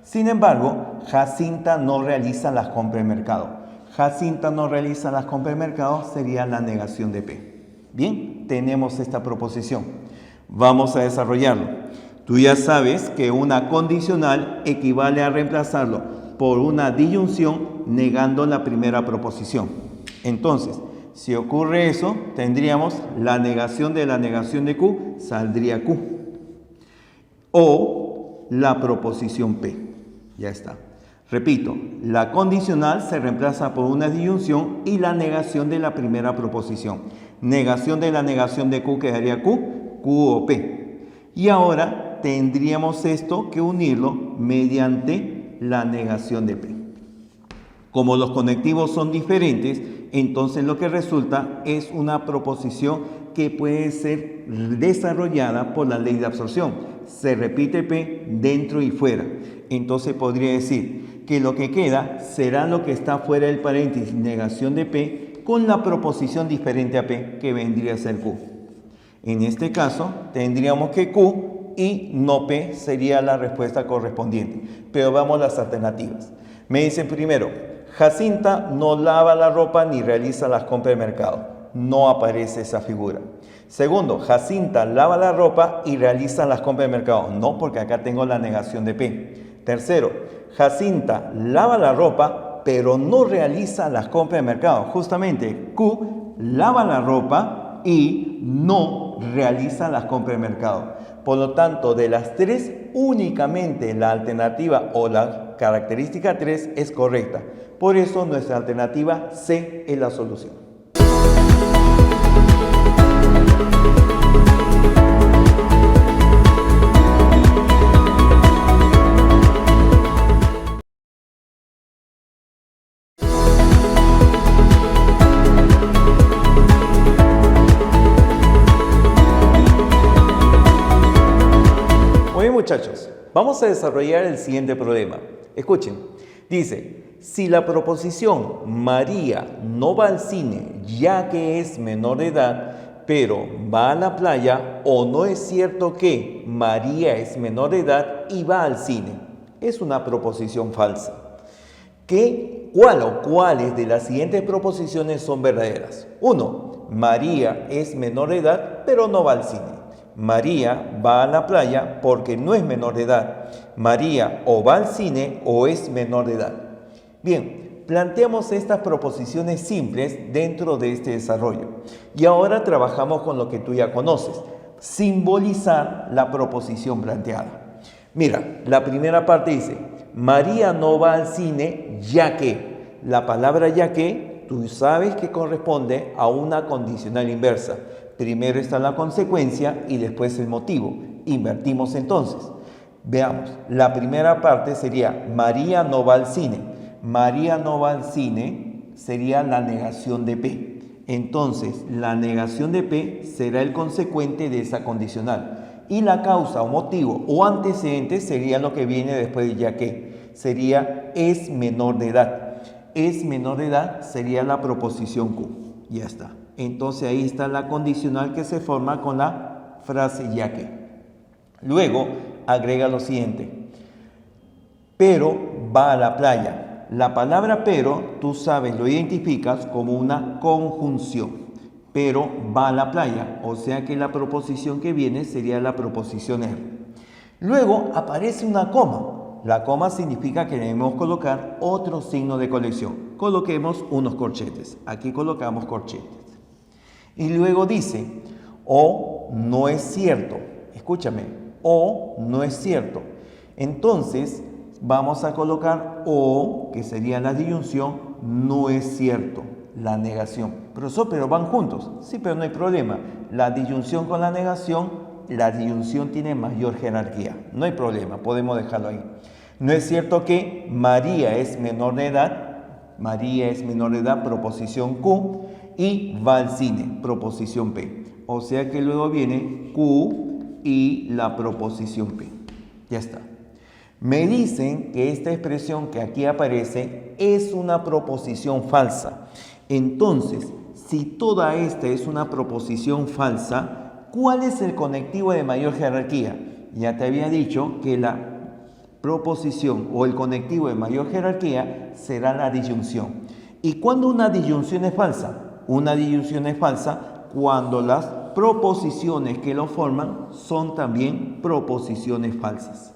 Sin embargo, Jacinta no realiza las compras de mercado. Jacinta no realiza las compras de mercado sería la negación de P. Bien, tenemos esta proposición. Vamos a desarrollarlo. Tú ya sabes que una condicional equivale a reemplazarlo por una disyunción negando la primera proposición. Entonces, Si ocurre eso, tendríamos la negación de Q, saldría Q. O la proposición P. Ya está. Repito, la condicional se reemplaza por una disyunción y la negación de la primera proposición. Negación de Q quedaría Q, Q o P. Y ahora tendríamos esto que unirlo mediante la negación de P. Como los conectivos son diferentes, entonces lo que resulta es una proposición que puede ser desarrollada por la ley de absorción. Se repite P dentro y fuera. Entonces podría decir que lo que queda será lo que está fuera del paréntesis, negación de P, con la proposición diferente a P, que vendría a ser Q. En este caso, tendríamos que Q y no P sería la respuesta correspondiente. Pero vamos a las alternativas. Me dicen primero, Jacinta no lava la ropa ni realiza las compras de mercado. No aparece esa figura. Segundo, Jacinta lava la ropa y realiza las compras de mercado. No, porque acá tengo la negación de P. Tercero, Jacinta lava la ropa, pero no realiza las compras de mercado. Justamente, Q lava la ropa y no realiza las compras de mercado. Por lo tanto, de las tres, únicamente la alternativa o la característica 3 es correcta. Por eso, nuestra alternativa C es la solución. Muchachos, vamos a desarrollar el siguiente problema. Escuchen, dice, si la proposición María no va al cine ya que es menor de edad, pero va a la playa, o no es cierto que María es menor de edad y va al cine, es una proposición falsa. ¿Cuál o cuáles de las siguientes proposiciones son verdaderas? 1. María es menor de edad, pero no va al cine. María va a la playa porque no es menor de edad. María o va al cine o es menor de edad. Bien, planteamos estas proposiciones simples dentro de este desarrollo. Y ahora trabajamos con lo que tú ya conoces. Simbolizar la proposición planteada. Mira, la primera parte dice, María no va al cine ya que. La palabra ya que, tú sabes que corresponde a una condicional inversa. Primero está la consecuencia y después el motivo. Invertimos entonces. Veamos, la primera parte sería María no va al cine. María no va al cine sería la negación de P. Entonces, la negación de P será el consecuente de esa condicional. Y la causa o motivo o antecedente sería lo que viene después de ya que. Sería es menor de edad. Es menor de edad sería la proposición Q. Ya está. Entonces ahí está la condicional que se forma con la frase ya que. Luego agrega lo siguiente. Pero va a la playa. La palabra pero, tú sabes, lo identificas como una conjunción. Pero va a la playa. O sea que la proposición que viene sería la proposición R. Luego aparece una coma. La coma significa que debemos colocar otro signo de colección. Coloquemos unos corchetes. Aquí colocamos corchetes. Y luego dice, o no es cierto. Escúchame, o no es cierto. Entonces, vamos a colocar o, que sería la disyunción, no es cierto, la negación. Profesor, pero van juntos. Sí, pero no hay problema. La disyunción con la disyunción tiene mayor jerarquía. No hay problema, podemos dejarlo ahí. No es cierto que María es menor de edad. María es menor de edad, proposición Q. Y va al cine, proposición P. O sea que luego viene Q y la proposición P. Ya está. Me dicen que esta expresión que aquí aparece es una proposición falsa. Entonces, si toda esta es una proposición falsa, ¿cuál es el conectivo de mayor jerarquía? Ya te había dicho que la proposición o el conectivo de mayor jerarquía será la disyunción. ¿Y cuándo una disyunción es falsa? Una disyunción es falsa cuando las proposiciones que lo forman son también proposiciones falsas.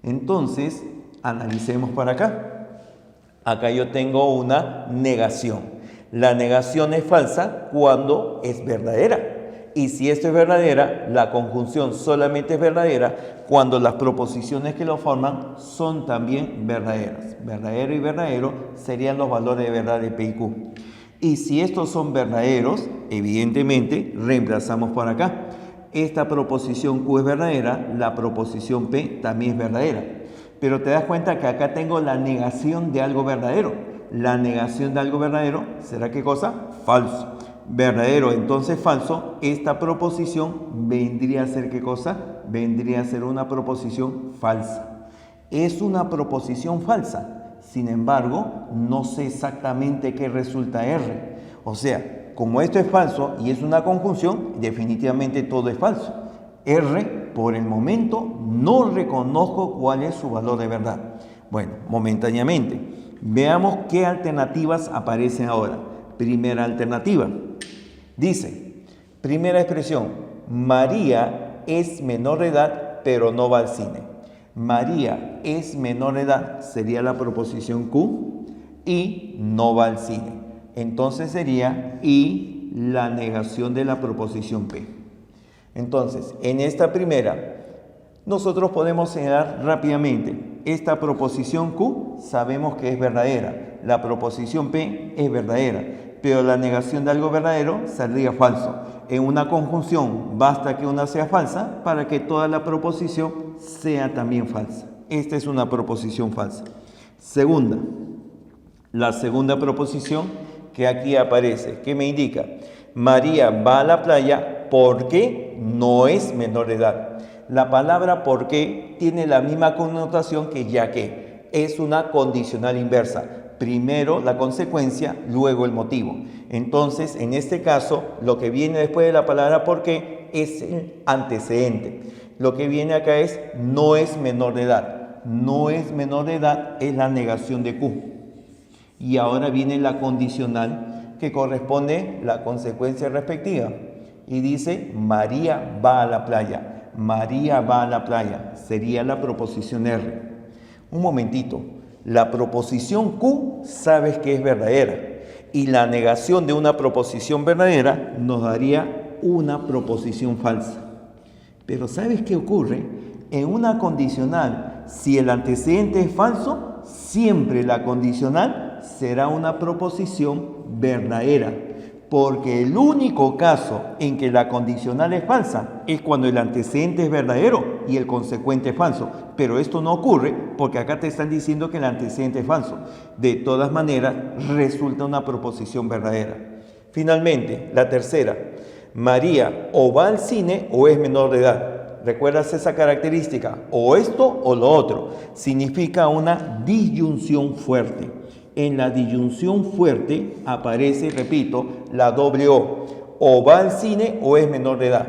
Entonces, analicemos para acá. Acá yo tengo una negación. La negación es falsa cuando es verdadera. Y si esto es verdadera, la conjunción solamente es verdadera cuando las proposiciones que lo forman son también verdaderas. Verdadero y verdadero serían los valores de verdad de P y Q. Y si estos son verdaderos, evidentemente reemplazamos por acá. Esta proposición Q es verdadera, la proposición P también es verdadera. Pero te das cuenta que acá tengo la negación de algo verdadero. La negación de algo verdadero será ¿qué cosa? Falso. Verdadero, entonces falso. Esta proposición vendría a ser ¿qué cosa? Vendría a ser una proposición falsa. Es una proposición falsa. Sin embargo, no sé exactamente qué resulta R. O sea, como esto es falso y es una conjunción, definitivamente todo es falso. R, por el momento, no reconozco cuál es su valor de verdad. Bueno, momentáneamente. Veamos qué alternativas aparecen ahora. Primera alternativa. Dice, primera expresión, María es menor de edad, pero no va al cine. María es menor de edad, sería la proposición Q, y no va al cine. Entonces sería y la negación de la proposición P. Entonces, en esta primera, nosotros podemos señalar rápidamente, esta proposición Q sabemos que es verdadera, la proposición P es verdadera, pero la negación de algo verdadero saldría falso. En una conjunción basta que una sea falsa para que toda la proposición sea también falsa. Esta es una proposición falsa. Segunda, la segunda proposición que aquí aparece, ¿qué me indica? María va a la playa porque no es menor de edad. La palabra porque tiene la misma connotación que ya que. Es una condicional inversa. Primero la consecuencia, luego el motivo. Entonces, en este caso, lo que viene después de la palabra porque es el antecedente. Lo que viene acá es no es menor de edad. No es menor de edad es la negación de Q. Y ahora viene la condicional que corresponde la consecuencia respectiva. Y dice, María va a la playa. María va a la playa. Sería la proposición R. Un momentito. La proposición Q sabes que es verdadera. Y la negación de una proposición verdadera nos daría una proposición falsa. Pero ¿sabes qué ocurre? En una condicional, si el antecedente es falso, siempre la condicional será una proposición verdadera. Porque el único caso en que la condicional es falsa es cuando el antecedente es verdadero y el consecuente es falso. Pero esto no ocurre porque acá te están diciendo que el antecedente es falso. De todas maneras, resulta una proposición verdadera. Finalmente, la tercera. María o va al cine o es menor de edad. ¿Recuerdas esa característica? O esto o lo otro. Significa una disyunción fuerte. En la disyunción fuerte aparece, repito, la doble O. O va al cine o es menor de edad.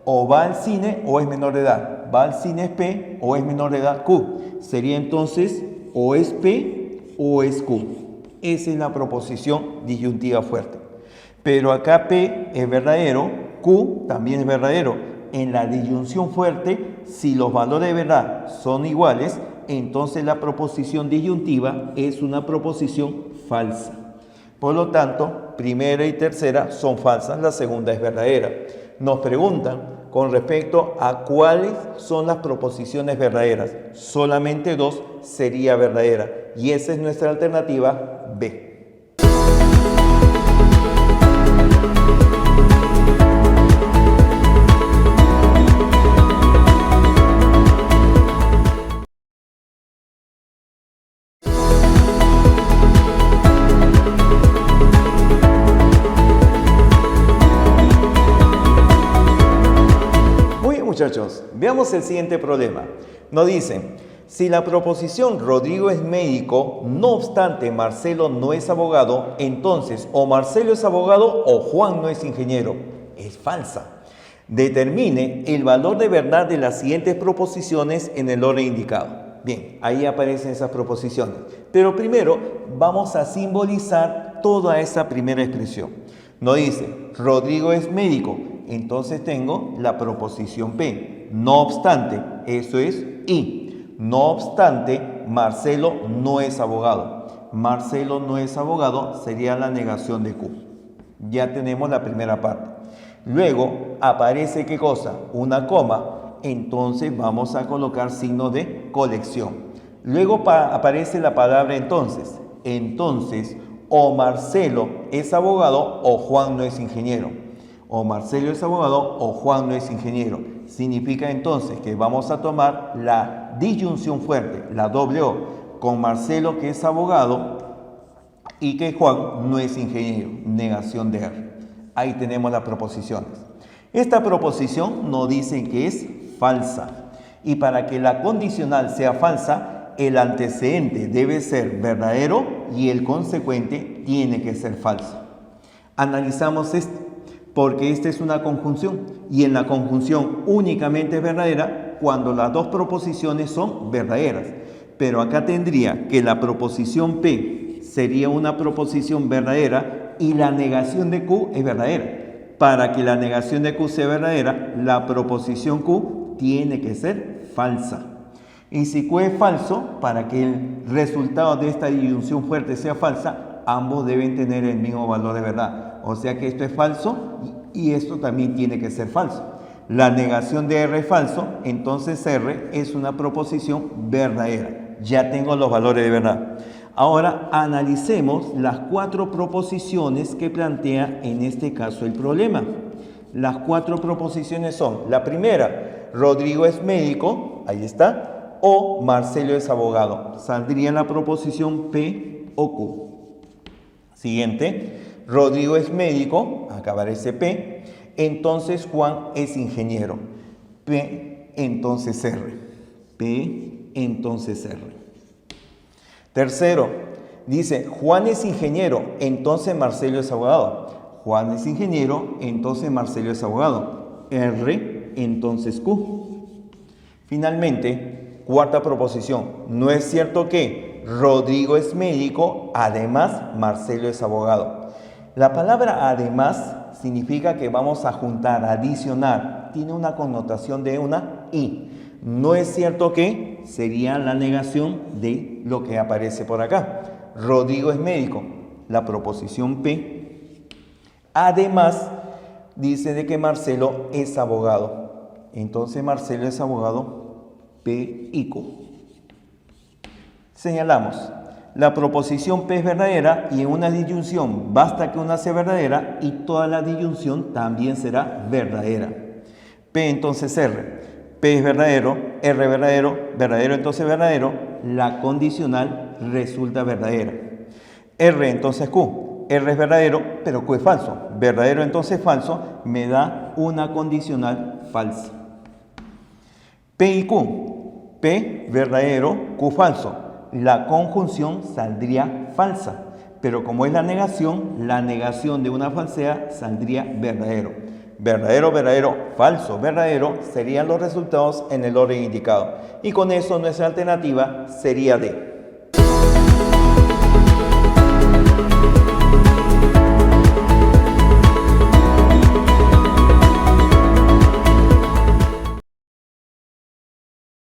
O va al cine o es menor de edad. Va al cine es P o es menor de edad Q. Sería entonces o es P o es Q. Esa es la proposición disyuntiva fuerte. Pero acá P es verdadero, Q también es verdadero. En la disyunción fuerte, si los valores de verdad son iguales, entonces la proposición disyuntiva es una proposición falsa. Por lo tanto, primera y tercera son falsas, la segunda es verdadera. Nos preguntan con respecto a cuáles son las proposiciones verdaderas. Solamente dos sería verdadera y esa es nuestra alternativa B. Muchachos, veamos el siguiente problema. Nos dicen, si la proposición Rodrigo es médico, no obstante Marcelo no es abogado, entonces o Marcelo es abogado o Juan no es ingeniero. Es falsa. Determine el valor de verdad de las siguientes proposiciones en el orden indicado. Bien, ahí aparecen esas proposiciones. Pero primero vamos a simbolizar toda esa primera expresión. Nos dice, Rodrigo es médico. Entonces tengo la proposición P. No obstante, eso es y. No obstante, Marcelo no es abogado. Marcelo no es abogado, sería la negación de Q. Ya tenemos la primera parte. Luego aparece, ¿qué cosa? Una coma, entonces vamos a colocar signo de colección. Luego aparece la palabra entonces. Entonces, o Marcelo es abogado o Juan no es ingeniero. O Marcelo es abogado o Juan no es ingeniero. Significa entonces que vamos a tomar la disyunción fuerte, la doble O, con Marcelo que es abogado y que Juan no es ingeniero. Negación de R. Ahí tenemos las proposiciones. Esta proposición nos dice que es falsa. Y para que la condicional sea falsa, el antecedente debe ser verdadero y el consecuente tiene que ser falso. Analizamos esto, porque esta es una conjunción y en la conjunción únicamente es verdadera cuando las dos proposiciones son verdaderas. Pero acá tendría que la proposición P sería una proposición verdadera y la negación de Q es verdadera. Para que la negación de Q sea verdadera, la proposición Q tiene que ser falsa. Y si Q es falso, para que el resultado de esta disyunción fuerte sea falsa, ambos deben tener el mismo valor de verdad. O sea que esto es falso y esto también tiene que ser falso. La negación de R es falso, entonces R es una proposición verdadera. Ya tengo los valores de verdad. Ahora analicemos las 4 proposiciones que plantea en este caso el problema. Las 4 proposiciones son, la primera, Rodrigo es médico, ahí está, o Marcelo es abogado. Saldría la proposición P o Q. Siguiente, Rodrigo es médico, acá aparece P, entonces Juan es ingeniero. P, entonces R. P, entonces R. Tercero, dice, Juan es ingeniero, entonces Marcelo es abogado. Juan es ingeniero, entonces Marcelo es abogado. R, entonces Q. Finalmente, cuarta proposición, no es cierto que Rodrigo es médico, además Marcelo es abogado. La palabra además significa que vamos a juntar, adicionar, tiene una connotación de una y. No es cierto que sería la negación de lo que aparece por acá. Rodrigo es médico, la proposición P. Además, dice de que Marcelo es abogado. Entonces Marcelo es abogado, P y Q. Señalamos, la proposición P es verdadera y en una disyunción basta que una sea verdadera y toda la disyunción también será verdadera. P entonces R. P es verdadero, R verdadero, verdadero entonces verdadero, la condicional resulta verdadera. R entonces Q, R es verdadero, pero Q es falso. Verdadero entonces falso, me da una condicional falsa. P y Q, P verdadero, Q falso. La conjunción saldría falsa, pero como es la negación de una falsedad saldría verdadero. Verdadero, verdadero, falso, verdadero serían los resultados en el orden indicado. Y con eso nuestra alternativa sería D.